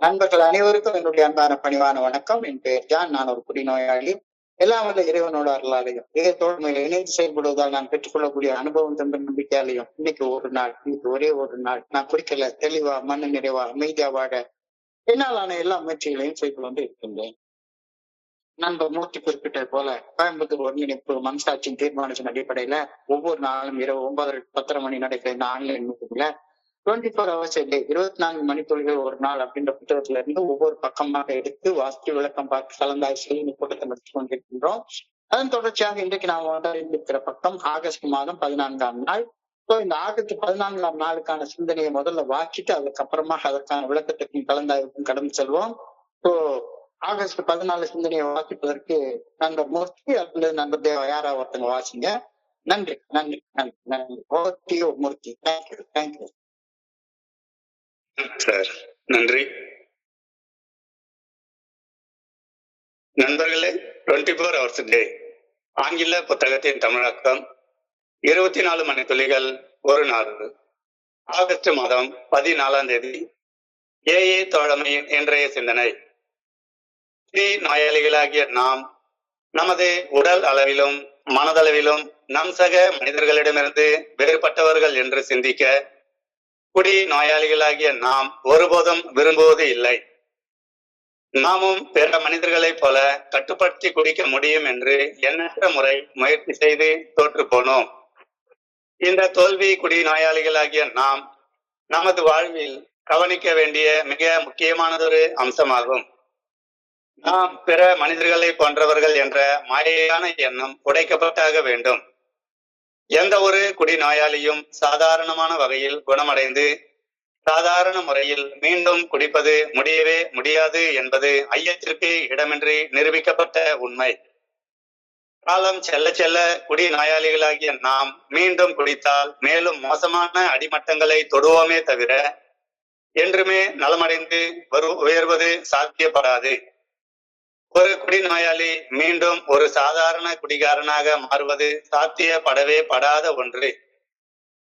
நண்பர்கள் அனைவருக்கும் என்னுடைய அன்பான பணிவான வணக்கம். என் பெயர் ஜான். நான் ஒரு குடிநோயாளி. எல்லாம் வல்ல இறைவனோட அருளாலையும் இதே தோழமையில இணைந்து செயல்படுவதால் நான் பெற்றுக்கொள்ளக்கூடிய அனுபவம் தந்த நம்பிக்கையாலையும் இன்னைக்கு ஒரே ஒரு நாள் நான் குறிக்கல தெளிவா மன நிறைவா அமைதியா வாழ என்னாலான எல்லா முயற்சிகளையும் செய்து கொண்டு இருக்கின்றேன். நண்பர் மூர்த்தி குறிப்பிட்டது போல கோயம்புத்தூர் ஒருங்கிணைப்பு மனசாட்சியின் தீர்மானத்தின் அடிப்படையில ஒவ்வொரு நாளும் இரவு 9:30 மணி நடக்கிற இந்த ஆன்லைன் மீட்டிங்ல 24 hours a day 24 மணித்துளிகள் ஒரு நாள் அப்படின்ற புத்தகத்துல இருந்து ஒவ்வொரு பக்கமாக எடுத்து வாசித்து விளக்கம் பார்த்து கலந்தாய் செய்தி கூட்டத்தை நடத்தி கொண்டிருக்கின்றோம். அதன் தொடர்ச்சியாக இன்றைக்கு நாம் வந்திருக்கிற பக்கம் ஆகஸ்ட் மாதம் 14ஆம் நாள். இந்த ஆகஸ்ட் 14ஆம் நாளுக்கான சிந்தனையை முதல்ல வாக்கிட்டு அதுக்கப்புறமா அதற்கான விளக்கத்துக்கும் கலந்தாய்வுக்கும் கடந்து செல்வோம். ஆகஸ்ட் 14 சிந்தனையை வாசிப்பதற்கு நண்பர் மூர்த்தி அல்லது நண்பர் தேவா யாரா ஒருத்தங்க வாசிங்க. நன்றி நன்றி நன்றி நன்றி. ஓகே மூர்த்தி, தேங்க்யூ தேங்க்யூ சார். நன்றி நண்பர்களே. 24 hours a day ஆங்கில புத்தகத்தின் தமிழாக்கம் 24 மணித்துளிகள் ஒரு நாள். ஆகஸ்ட் மாதம் 14ஆம் தேதி. ஏஏ தோழமையின் இன்றைய சிந்தனை. நோயாளிகளாகிய நாம் நமது உடல் அளவிலும் மனதளவிலும் நம் சக மனிதர்களிடமிருந்து வேறுபட்டவர்கள் என்று சிந்திக்க குடி நோயாளிகளாகிய நாம் ஒருபோதும் விரும்புவது இல்லை. நாமும் பிற மனிதர்களைப் போல கட்டுப்படுத்தி குடிக்க முடியும் என்று எண்ணற்ற முறை முயற்சி செய்து தோற்று போனோம். இந்த தோல்வி குடி நோயாளிகளாகிய நாம் நமது வாழ்வில் கவனிக்க வேண்டிய மிக முக்கியமானதொரு அம்சமாகும். நாம் பிற மனிதர்களை போன்றவர்கள் என்ற மாயையான எண்ணம் உடைக்கப்பட்டாக வேண்டும். எந்த ஒரு குடிநோயாளியும் சாதாரணமான வகையில் குணமடைந்து சாதாரண முறையில் மீண்டும் குடிப்பது முடியவே முடியாது என்பது ஐயத்திற்கு இடமின்றி நிரூபிக்கப்பட்ட உண்மை. காலம் செல்ல செல்ல குடிநோயாளிகளாகிய நாம் மீண்டும் குடித்தால் மேலும் மோசமான அடிமட்டங்களை தொடுவோமே தவிர என்றுமே நலமடைந்து உயர்வது சாத்தியப்படாது. ஒரு குடிநோயாளி மீண்டும் ஒரு சாதாரண குடிகாரனாக மாறுவது சாத்தியப்படவே படாத ஒன்று.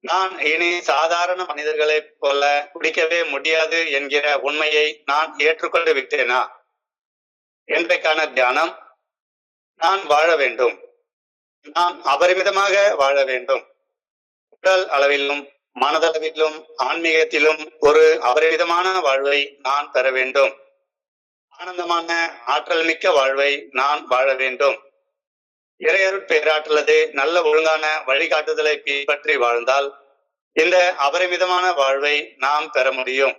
நான் இனி சாதாரண மனிதர்களைப் போல குடிக்கவே முடியாது என்கிற உண்மையை நான் ஏற்றுக்கொண்டு விட்டேனா? இன்றைக்கான தியானம். நான் வாழ வேண்டும். நான் அபரிமிதமாக வாழ வேண்டும். உடல் அளவிலும் மனதளவிலும் ஆன்மீகத்திலும் ஒரு அபரிமிதமான வாழ்வை நான் பெற வேண்டும். ஆனந்தமான ஆற்றல் மிக்க வாழ்வை நான் வாழ வேண்டும். இறையருட் பேராற்றலது நல்ல ஒழுங்கான வழிகாட்டுதலை பின்பற்றி வாழ்ந்தால் இந்த அபரிமிதமான வாழ்வை நாம் பெற முடியும்.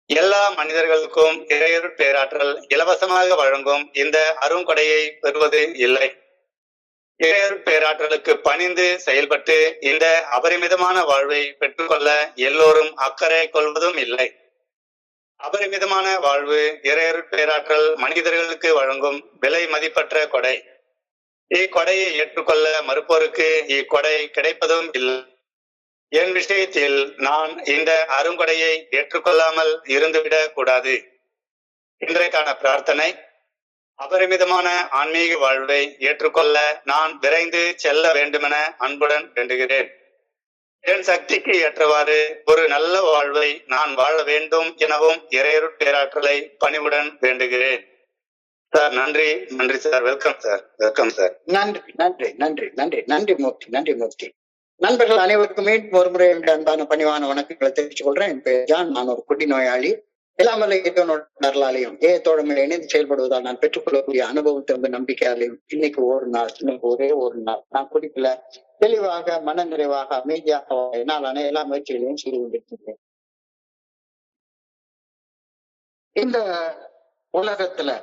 எல்லா மனிதர்களுக்கும் இறையருட் பேராற்றல் இலவசமாக வழங்கும் இந்த அருங்கொடையை பெறுவது இல்லை. இறையருட் பேராற்றலுக்கு பணிந்து செயல்பட்டு இந்த அபரிமிதமான வாழ்வை பெற்றுக்கொள்ள எல்லோரும் அக்கறை கொள்வதும் இல்லை. அபரிமிதமான வாழ்வு இறையருட் பேராற்றல் மனிதர்களுக்கு வழங்கும் விலை மதிப்பற்ற கொடை. இக்கொடையை ஏற்றுக்கொள்ள மறுப்போருக்கு இக்கொடை கிடைப்பதும் இல்லை. என் விஷயத்தில் நான் இந்த அருங்கொடையை ஏற்றுக்கொள்ளாமல் இருந்துவிடக் கூடாது. இன்றைக்கான பிரார்த்தனை. அபரிமிதமான ஆன்மீக வாழ்வை ஏற்றுக்கொள்ள நான் விரைந்து செல்ல வேண்டுமென அன்புடன் வேண்டுகிறேன். என் சக்திக்கு ஏற்றவாறு ஒரு நல்ல வாழ்வை நான் வாழ வேண்டும் எனவும் இறையருட் பேராற்றலை பணிவுடன் வேண்டுகிறேன். சார் நன்றி. நன்றி sir. Welcome sir. Welcome sir. நன்றி நன்றி நன்றி நன்றி நன்றி மூர்த்தி. நன்றி மூர்த்தி. நண்பர்கள் அனைவருக்கும் மீண்டும் ஒரு முறை அன்பான பணிவான வணக்கங்களை தெரிவித்துக் கொள்றேன். என் பெயர் ஜான். நான் ஒரு குடிநோயாளி. எல்லாம் வல்ல இறைவனோட தோழமையில இணைந்து செயல்படுவதால் நான் பெற்றுக்கொள்ளக்கூடிய அனுபவம் திரும்ப நம்பிக்கையாலையும் இன்னைக்கு ஒரே ஒரு நாள் நான் குடிக்கல தெளிவாக மன நிறைவாக அமைதியாக என்னாலான எல்லா முயற்சிகளையும் செய்து கொண்டிருக்கின்றேன். இந்த உலகத்துல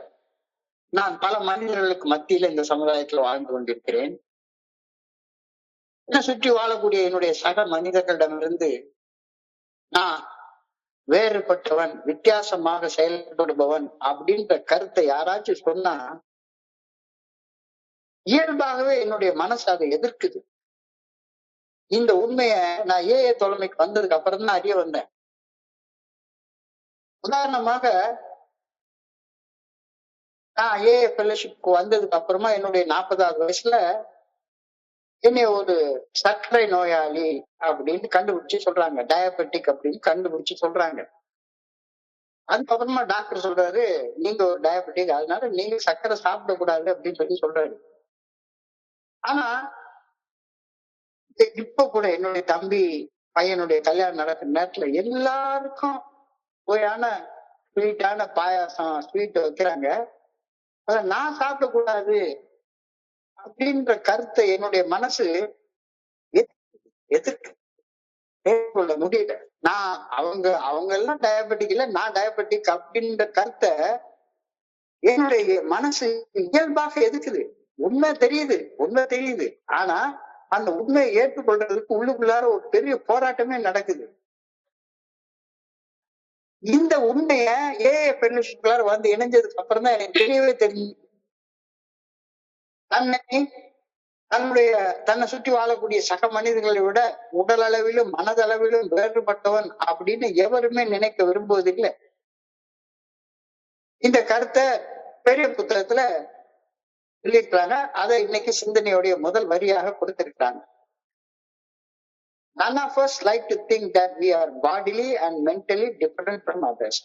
நான் பல மனிதர்களுக்கு மத்தியில இந்த சமுதாயத்துல வாழ்ந்து கொண்டிருக்கிறேன். சுற்றி வாழக்கூடிய என்னுடைய சக மனிதர்களிடமிருந்து நான் வேறுபட்டவன், வித்தியாசமாக செயல்படுபவன் அப்படின்ற கருத்தை யாராச்சும் சொன்னா இயல்பாகவே என்னுடைய மனசு அதை எதிர்க்குது. இந்த உண்மைய நான் ஏஏ தோழமைக்கு வந்ததுக்கு அப்புறம் தான் அறிய வந்தேன். உதாரணமாக நான் ஏஏ ஃபெல்லோஷிப்க்கு வந்ததுக்கு அப்புறமா என்னுடைய 40வது வயசுல என்னை ஒரு சர்க்கரை நோயாளி அப்படின்னு கண்டுபிடிச்சு சொல்றாங்க. டயபெட்டிக் அப்படின்னு கண்டுபிடிச்சு சொல்றாங்க. அதுக்கப்புறமா டாக்டர் சொல்றாரு, நீங்க ஒரு டயபெட்டிக், அதனால நீங்க சர்க்கரை சாப்பிடக்கூடாது அப்படின்னு சொல்றாரு. ஆனா இப்ப கூட என்னுடைய தம்பி பையனுடைய கல்யாணம் நடக்கிற நேரத்துல எல்லாருக்கும் சுவையான ஸ்வீட்டான பாயாசம் ஸ்வீட் வைக்கிறாங்க. அத நான் சாப்பிடக்கூடாது அப்படின்ற கருத்தை என்னுடைய மனசு எதிர்க்கு ஏற்றுக்கொள்ள முடியல. நான் அவங்க எல்லாம் டயபெட்டிக் இல்ல, நான் டயபெட்டிக் அப்படின்ற கருத்தை என்னுடைய மனசு இயல்பாக எதுக்குது. உண்மை தெரியுது. ஆனா அந்த உண்மையை ஏற்றுக்கொள்றதுக்கு உள்ளுக்குள்ளார ஒரு பெரிய போராட்டமே நடக்குது. இந்த உண்மைய ஏஏ வந்து இணைஞ்சதுக்கு அப்புறம் தான் எனக்கு தெரியவே தெரியும். தன்னை தன்னை சுற்றி வாழக்கூடிய சக மனிதர்களை விட உடல் அளவிலும் மனதளவிலும் வேறுபட்டவன் அப்படின்னு எவருமே நினைக்க விரும்புவதில்லை. இந்த கருத்தை பெரிய புத்தகத்துல சொல்லியிருக்கிறாங்க. அதை இன்னைக்கு சிந்தனையுடைய முதல் வரியாக கொடுத்திருக்கிறாங்க. None of us like to think that we are bodily and mentally different from others.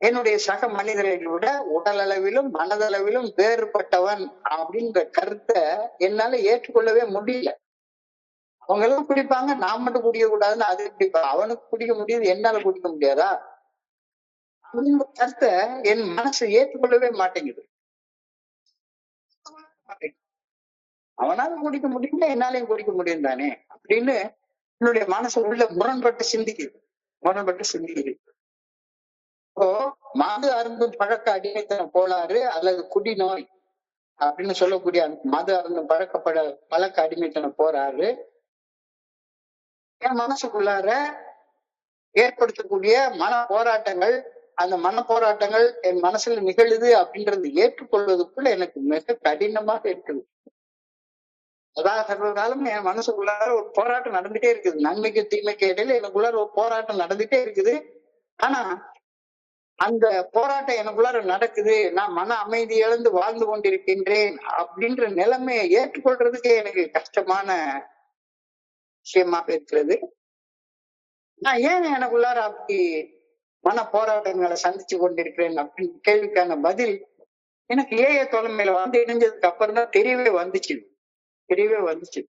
என்னுடைய சக மனிதர்களை விட உடல் அளவிலும் மனதளவிலும் வேறுபட்டவன் அப்படின்ற கருத்தை என்னால ஏற்றுக்கொள்ளவே முடியல. அவங்க எல்லாம் குடிப்பாங்க, நான் மட்டும் குடிக்க கூடாதுன்னு அது குடிப்பா. அவனுக்கு குடிக்க முடியுது, என்னால குடிக்க முடியாதா அப்படின்ற கருத்தை என் மனசு ஏற்றுக்கொள்ளவே மாட்டேங்குது. அவனால குடிக்க முடியும்னா என்னாலையும் குடிக்க முடியும் தானே அப்படின்னு என்னுடைய மனசு உள்ள முரண்பட்டு சிந்திக்குது. இப்போ மது அருந்தும் பழக்க அடிமைத்தனம் கோளாறு அல்லது குடிநோய் அப்படின்னு சொல்லக்கூடிய மது அருந்தும் பழக்க அடிமைத்தனம் போறாரு என் மனசுக்குள்ளார ஏற்படுத்தக்கூடிய மன போராட்டங்கள், அந்த மன போராட்டங்கள் என் மனசுல நிகழுது அப்படின்றது ஏற்றுக்கொள்வதற்குள்ள எனக்கு மிக கடினமாக இருக்குது. அதாவது சர்வ காலம் என் மனசுக்குள்ளார ஒரு போராட்டம் நடந்துட்டே இருக்குது. நன்மைக்கு தீமைக்கு இடையில எனக்குள்ளார ஒரு போராட்டம் நடந்துட்டே இருக்குது. ஆனா அந்த போராட்டம் எனக்குள்ளார நடக்குது, நான் மன அமைதி இழந்து வாழ்ந்து கொண்டிருக்கின்றேன் அப்படின்ற நிலைமையை ஏற்றுக்கொள்றதுக்கே எனக்கு கஷ்டமான விஷயமாக இருக்கிறது. நான் ஏன் எனக்குள்ளார அப்படி மன போராட்டங்களை சந்திச்சு கொண்டிருக்கிறேன் அப்படின்னு கேள்விக்கான பதில் எனக்கு ஏஏ தலைமையில வந்து இணைஞ்சதுக்கு அப்புறம் தான் தெரியவே வந்துச்சு.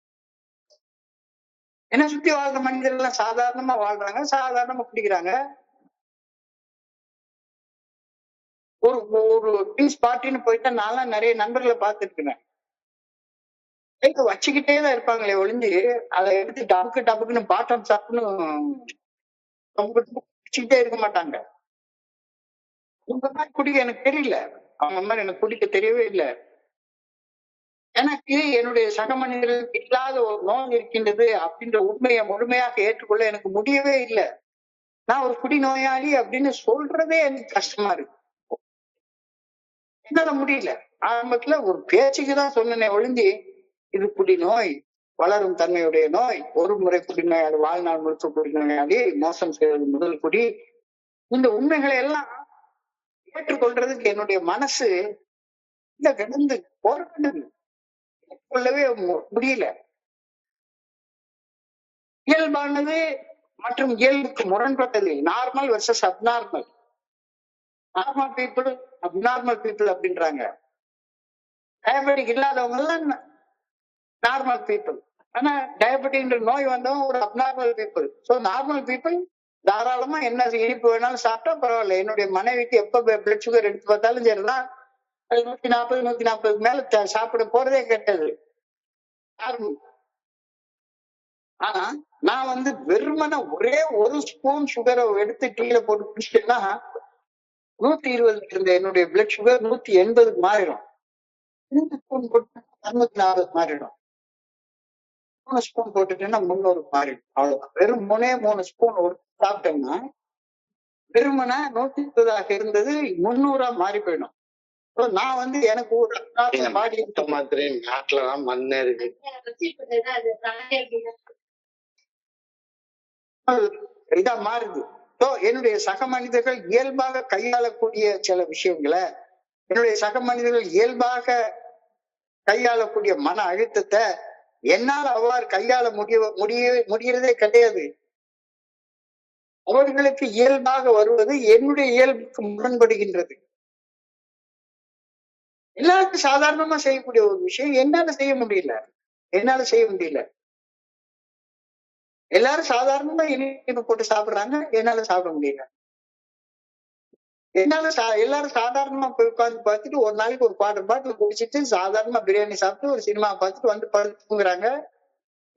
என்ன சுத்தி வாழ்ற மனிதர்கள் எல்லாம் சாதாரணமா வாழ்றாங்க, சாதாரணமா குடிக்கிறாங்க. ஒரு பீஸ் பார்ட்டின்னு போயிட்டா நான் நிறைய நண்பர்களை பார்த்துருக்கேன். வச்சுக்கிட்டே தான் இருப்பாங்களே ஒளிஞ்சு அதை எடுத்து டபுக்குன்னு பாட்டம் சாப்பின்னு வச்சுக்கிட்டே இருக்க மாட்டாங்க. இந்த மாதிரி குடிக்க எனக்கு தெரியல. அவங்க மாதிரி எனக்கு குடிக்க தெரியவே இல்லை. எனக்கு என்னுடைய சக மனிதர்களுக்கு இல்லாத ஒரு நோய் இருக்கின்றது அப்படின்ற உண்மையை முழுமையாக ஏற்றுக்கொள்ள எனக்கு முடியவே இல்லை. நான் ஒரு குடிநோயாளி அப்படின்னு சொல்றதே எனக்கு கஷ்டமா இருக்கு. என்னால முடியல. ஆரம்பத்துல ஒரு பேச்சுக்குதான் சொன்னேனே ஒழிஞ்சு இது குடிநோய், வளரும் தன்மையுடைய நோய், ஒரு முறை குடிநோயாளி, வாழ்நாள் முழுக்க குடிநோயாளி, மோசம் செய்வது முதல் குடி, இந்த உண்மைகளை எல்லாம் ஏற்றுக்கொள்றதுக்கு என்னுடைய மனசு இந்த கிடந்து போராடுது. ஏற்றுக்கொள்ளவே முடியல. இயல்பானது மற்றும் இயல்புக்கு முரண்பட்டது. Normal versus abnormal. Normal people, abnormal people அப்படின்றாங்க. டயபெட்டிக் இல்லாதவங்க எல்லாம் நார்மல் பீப்புள். ஆனா டயபெட்டிக் நோய் வந்தவங்க ஒரு abnormal people. So normal people தாராளமா என்ன இனிப்பு வேணாலும் சாப்பிட்டா பரவாயில்ல. என்னுடைய மனைவிக்கு எப்ப பிளட் சுகர் எடுத்து பார்த்தாலும் சரிதான், 140 மேல சாப்பிட போறதே கெட்டது. ஆனா நான் வெறுமன ஒரே ஒரு ஸ்பூன் சுகரை எடுத்து டீல போட்டு குடிச்சிட்டேன்னா 120 இருந்த என்னுடைய பிளட் சுகர் 180 மாறிடும். 2 ஸ்பூன் போட்டு 240 மாறிடும். 3 ஸ்பூன் போட்டுட்டேன்னா 300 மாறிடும். அவ்வளவுதான். வெறும் 3 ஸ்பூன் சாப்பிட்டோம்னா வெறுமன 120 இருந்தது 300 மாறி போயிடும். நான் எனக்கு ஒரு பாடி மாத்திரை நாட்டுலதான் மண்ணே இருக்கு. இதா மாறுது. என்னுடைய சக மனிதர்கள் இயல்பாக கையாளக்கூடிய சில விஷயங்களை, என்னுடைய சக மனிதர்கள் இயல்பாக கையாளக்கூடிய மன அழுத்தத்தை என்னால் அவ்வாறு கையாள முடியறதே கிடையாது. அவர்களுக்கு இயல்பாக வருவது என்னுடைய இயல்புக்கு முரண்படுகின்றது. எல்லாருக்கும் சாதாரணமா செய்யக்கூடிய ஒரு விஷயம் என்னால செய்ய முடியல. என்னால செய்ய முடியல. எல்லாரும் சாதாரணமா இனிப்பு போட்டு சாப்பிடுறாங்க, என்னால சாப்பிட முடியல. எல்லாரும் சாதாரணமா போய் உட்கார்ந்து பார்த்துட்டு ஒரு நாளைக்கு ஒரு குவார்டர் பாட்டில் குடிச்சிட்டு சாதாரணமா பிரியாணி சாப்பிட்டு ஒரு சினிமா பார்த்துட்டு வந்து படுத்து தூங்குறாங்க.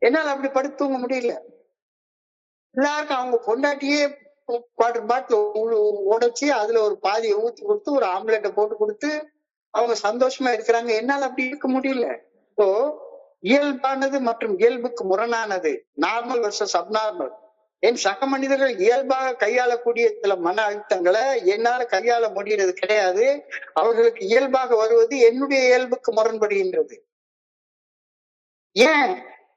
என்னால அப்படி படுத்து தூங்க முடியல. எல்லாருக்கும் அவங்க பொண்டாட்டியே குவார்டர் பாட்டில் உடைச்சு அதுல ஒரு பாதியை ஊத்தி கொடுத்து ஒரு ஆம்லெட்டை போட்டு கொடுத்து அவங்க சந்தோஷமா இருக்கிறாங்க. என்னால அப்படி இருக்க முடியல. இப்போ இயல்பானது மற்றும் இயல்புக்கு முரணானது, நார்மல் வர்சஸ் அப்நார்மல். என் சக மனிதர்கள் இயல்பாக கையாளக்கூடிய சில மன அழுத்தங்களை என்னால கையாள முடிகிறது கிடையாது. அவர்களுக்கு இயல்பாக வருவது என்னுடைய இயல்புக்கு முரண்படுகின்றது. ஏன்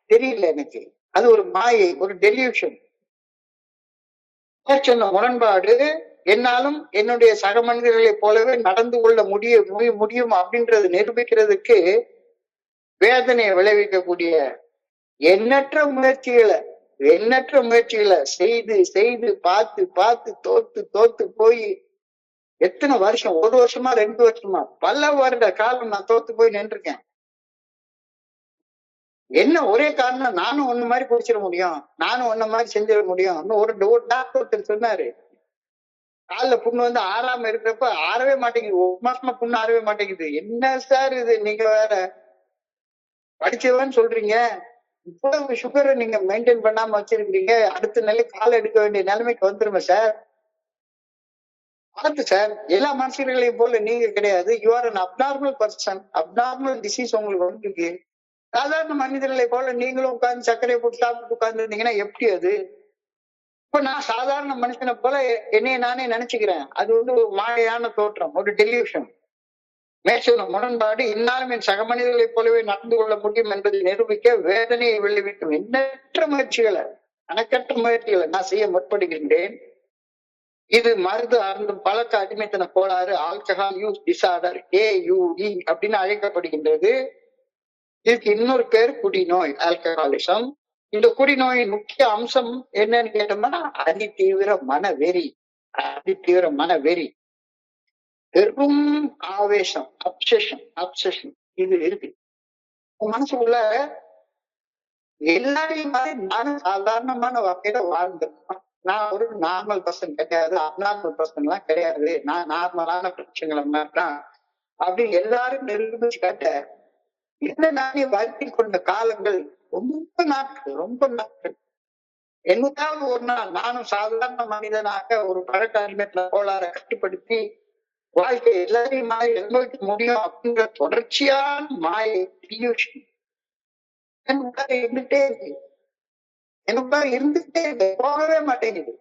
தெரியல எனக்கு. அது ஒரு மாயை, ஒரு டெலியூஷன். சொன்ன முரண்பாடு என்னாலும் என்னுடைய சக மனிதர்களைப் போலவே நடந்து கொள்ள முடியும் அப்படின்றது நிரூபிக்கிறதுக்கு வேதனையை விளைவிக்கக்கூடிய எண்ணற்ற முயற்சிகளை செய்து செய்து பார்த்து பார்த்து தோத்து போய் எத்தனை வருஷம், 1 வருஷமா 2 வருஷமா பல வருட காலம் நான் தோத்து போய் நின்றுருக்கேன். என்ன ஒரே காரணம், நானும் ஒண்ணு மாதிரி குடிச்சிட முடியும், நானும் ஒன்ன மாதிரி செஞ்சிட முடியும். ஒரு டாக்டர் சொன்னாரு, காலில் புண்ணு வந்து ஆறாம இருக்கிறப்ப ஆறவே மாட்டேங்குது, 1 மாசமா புண்ணு ஆறவே மாட்டேங்குது. என்ன சார் இது, நீங்க வேற படிச்சவன்னு சொல்றீங்க, இவ்வளவு சுகரை நீங்க மெயின்டைன் பண்ணாம வச்சிருக்கீங்க, அடுத்த நிலை கால் எடுக்க வேண்டிய நிலைமைக்கு வந்துருமே சார். பார்த்து சார், எல்லா மனுஷர்களையும் போல நீங்க கிடையாது. You are an abnormal person. Abnormal disease உங்களுக்கு வந்துருக்கு. சாதாரண மனிதர்களை போல நீங்களும் உட்கார்ந்து சர்க்கரையை போட்டு சாப்பிட்டு உட்கார்ந்து இருந்தீங்கன்னா எப்படி அது? இப்ப நான் சாதாரண மனுஷனை போல என்னைய நானே நினைச்சுக்கிறேன். அது வந்து ஒரு மாயான தோற்றம், ஒரு டெலியூஷன். மேற்சொன்ன முரண்பாடு இன்னாலும் என் சக மனிதர்களைப் போலவே நடந்து கொள்ள முடியும் என்பதை நிரூபிக்க வேதனையை விளைவிக்கும் எண்ணற்ற முயற்சிகளை, கணக்கற்ற முயற்சிகளை நான் செய்ய முற்படுகின்றேன். இது மருந்து அருந்தும் பழக்க அடிமைத்தன கோளாறு, ஆல்கஹால் யூஸ் டிசார்டர், AUD அப்படின்னு அழைக்கப்படுகின்றது. இதுக்கு இன்னொரு பேர் குடிநோய், ஆல்கஹாலிசம். இந்த குடிநோயின் முக்கிய அம்சம் என்னன்னு கேட்டோம்னா அதிதீவிர மனவெறி, பெரும் ஆவேசம், அப்சஷன் இது இருக்கு மனசுக்குள்ள. எல்லாரையும் மாதிரி நானும் சாதாரணமான வகையில வாழ்ந்திருக்கேன். நான் ஒரு நார்மல் பர்சன் கிடையாது, அப்நார்மல் பர்சன் எல்லாம் கிடையாது, நான் நார்மலான பிரச்சனைகளை மாட்டான் அப்படின்னு எல்லாரும் நிரூபிச்சு காட்ட என்ன நானே வாழ்க்கை கொண்ட காலங்கள் ரொம்ப நாட்கள். என்னைக்காவது ஒரு நாள் நானும் சாதாரண மனிதனாக ஒரு பழக்க அடிமைத்தன கோளாறை கட்டுப்படுத்தி வாழ்க்கை எல்லாரையும் மாறி அனுபவிக்க முடியும் அப்படிங்கிற தொடர்ச்சியான மாயை இருந்துட்டே இருக்கு. எனக்குள்ள இருந்துட்டே இருக்கு, போகவே மாட்டேங்குது.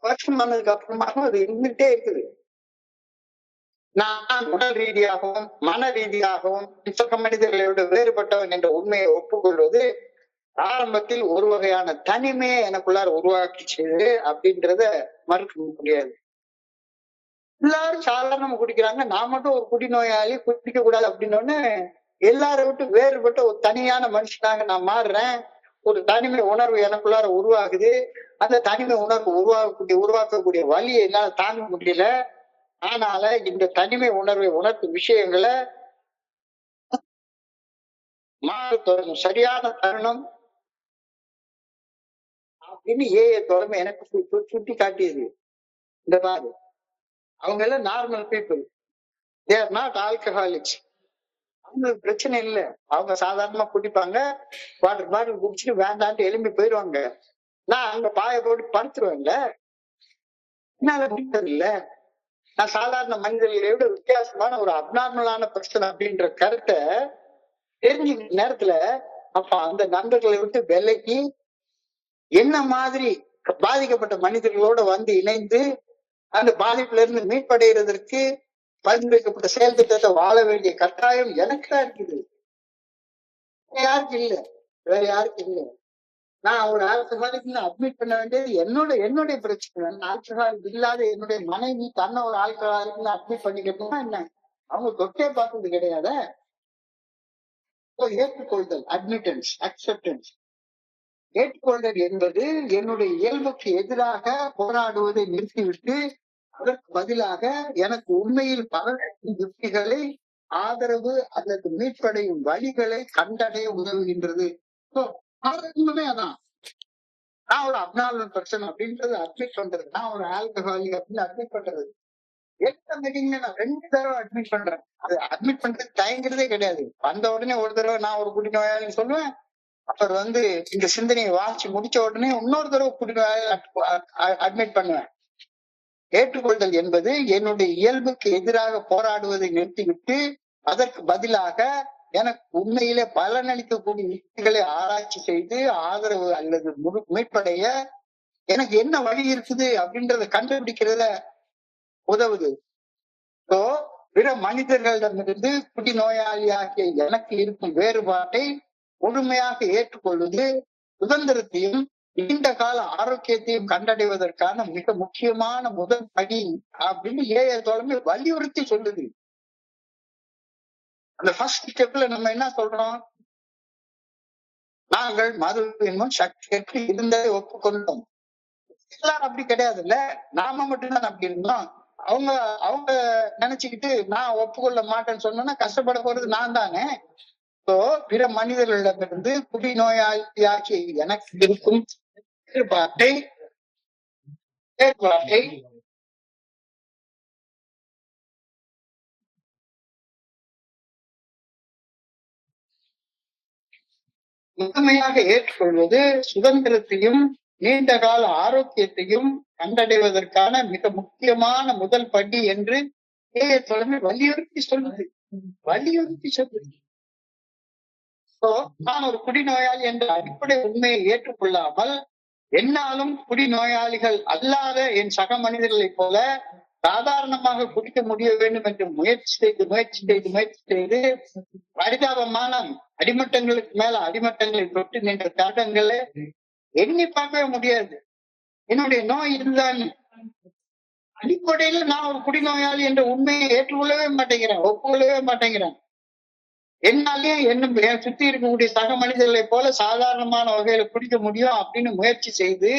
வருஷம் ஆனதுக்கு அப்புறமாக அது இருந்துட்டே இருக்குது. நான் உடல் ரீதியாகவும் மன ரீதியாகவும் சக மனிதர்களோட வேறுபட்டவன் என்ற உண்மையை ஒப்புக்கொள்வது ஆரம்பத்தில் ஒரு வகையான தனிமையை எனக்குள்ளார உருவாக்கி செய்து அப்படின்றத மறுக்க முடியாது. எல்லாரும் சாதாரணமா குடிக்கிறாங்க, நான் மட்டும் ஒரு குடிநோயாளி, குடிக்க கூடாது அப்படின்னு எல்லாரை விட்டு வேறுபட்ட ஒரு தனியான மனுஷனாக நான் மாறுறேன். ஒரு தனிமை உணர்வு எனக்குள்ளார உருவாகுது. அந்த தனிமை உணர்வு உருவாக்கக்கூடிய வலியை என்னால தாங்க முடியல. ஆனால இந்த தனிமை உணர்வை உணர்த்தும் விஷயங்களை மாற தொடங்கும் சரியான தருணம் அப்படின்னு தொடர்ந்து எனக்கு சுட்டி காட்டியது. இந்த பாரு, அவங்க எல்லாம் normal people, they are not alcoholics. அவங்களுக்கு பிரச்சனை இல்லை, அவங்க சாதாரணமா குடிப்பாங்க, வாட்டர் பாட்டில் குடிச்சுட்டு வேண்டான்ட்டு எழும்பி போயிடுவாங்க. நான் அங்க பாய போட்டு படுத்துருவேன்ல, என்னால முடியாது இல்ல. நான் சாதாரண மனிதர்களை விட வித்தியாசமான ஒரு அப்நார்மலான பர்சன் அப்படின்ற கருத்தை தெரிஞ்ச நேரத்துல அப்ப அந்த நண்பர்களை விட்டு விலகி என்ன மாதிரி பாதிக்கப்பட்ட மனிதர்களோட வந்து இணைந்து அந்த பாதிப்புல இருந்து மீட்படைகிறதற்கு பரிந்துரைக்கப்பட்ட செயல் திட்டத்தை வாழ வேண்டிய கட்டாயம் எனக்கு தான் இருக்குது, வேற யாருக்கு இல்லை. நான் ஒரு ஆல்கஹாலிக் அட்மிட் பண்ண வேண்டியது என்னுடைய பிரச்சனை. ஆல்கஹாலிக் இல்லாத என்னுடைய மனைவி தன்னை ஒரு ஆல்கஹாலிக் அட்மிட் பண்ணிக்கணும்னா என்ன, அவங்க தொட்டே பார்த்தது கிடையாத. ஏற்றுக்கொள்தல், அட்மிட்டன்ஸ், அக்செப்டன்ஸ். ஏற்றுக்கொள்தல் என்பது என்னுடைய இயல்புக்கு எதிராக போராடுவதை நிறுத்திவிட்டு அதற்கு பதிலாக எனக்கு உண்மையில் பல யுக்திகளை, ஆதரவு அல்லது மீட்படையும் வழிகளை கண்டடைய உதவுகின்றது. ஆரம்பமே அதான். நான் ஒரு அப்நார்மல் பர்சன் அப்படின்றது அட்மிட் பண்றது, நான் ஒரு ஆல்கஹாலிக் அப்படின்னு அட்மிட் பண்றது. எந்த மீட்டிங்ல நான் 2 தடவை அட்மிட் பண்றேன். அது அட்மிட் பண்றது தயங்குறதே கிடையாது. வந்த உடனே ஒரு தடவை நான் ஒரு குடி நோயாளின்னு சொல்லுவேன். அப்புறம் இந்த சிந்தனையை வாசிச்சு முடிச்ச உடனே இன்னொரு தடவை குடி நோயாளி அட்மிட் பண்ணுவேன். ஏற்றுக்கொள்தல் என்பது என்னுடைய இயல்புக்கு எதிராக போராடுவதை நிறுத்திவிட்டு அதற்கு பதிலாக எனக்கு உண்மையிலே பலனளிக்கக்கூடிய யுக்திகளை ஆராய்ச்சி செய்து ஆதரவு அல்லது மீட்படைய எனக்கு என்ன வழி இருக்குது அப்படின்றத கண்டுபிடிக்கிறத உதவுது. பிற மனிதர்களிடமிருந்து குடிநோயாளியாகிய எனக்கு இருக்கும் வேறுபாட்டை முழுமையாக ஏற்றுக்கொள்வது சுதந்திரத்தையும் நீண்ட கால ஆரோக்கியத்தையும் கண்டடைவதற்கான மிக முக்கியமான முதல் படி அப்படின்னு தோழமை வலியுறுத்தி சொல்லுது. அந்த ஃபர்ஸ்ட் ஸ்டெப்ல நம்ம என்ன சொல்றோம்? நாங்கள் மதுவின் சக்தி இருந்ததை ஒப்புக்கொண்டோம். எல்லாரும் அப்படி கிடையாது இல்ல, நாம மட்டும்தான் அப்படி இருந்தோம். அவங்க நினைச்சுக்கிட்டு நான் ஒப்புக்கொள்ள மாட்டேன்னு சொன்னா கஷ்டப்பட போறது நான் தானே. பிற மனிதர்களிடமிருந்து குடிநோயாளியாகிய எனக்கு இருக்கும் வேறுபாட்டை முழுமையாக ஏற்றுக்கொள்வது சுதந்திரத்தையும் நீண்ட கால ஆரோக்கியத்தையும் கண்டடைவதற்கான மிக முக்கியமான முதல் படி என்று தோழமை வலியுறுத்தி சொல்லுது. நான் ஒரு குடிநோயாளி என்ற அடிப்படை உண்மையை ஏற்றுக்கொள்ளாமல் என்னாலும் குடிநோயாளிகள் அல்லாத என் சக மனிதர்களைப் போல சாதாரணமாக குடிக்க முடிய வேண்டும் என்று முயற்சி செய்து பரிதாபமான அடிமட்டங்களுக்கு மேல அடிமட்டங்களை தொட்டு நின்ற தருணங்களை எண்ணி பார்க்கவே முடியாது. என்னுடைய நோய் இருந்தான் அடிப்படையில நான் ஒரு குடிநோயாளி என்ற உண்மையை ஏற்றுக்கொள்ளவே மாட்டேங்கிறேன், ஒப்புக்கொள்ளவே மாட்டேங்கிறேன். என்னாலேயும் என் சுத்தி இருக்கக்கூடிய சக மனிதர்களை போல சாதாரணமான வகையில குடிக்க முடியும் அப்படின்னு முயற்சி செய்து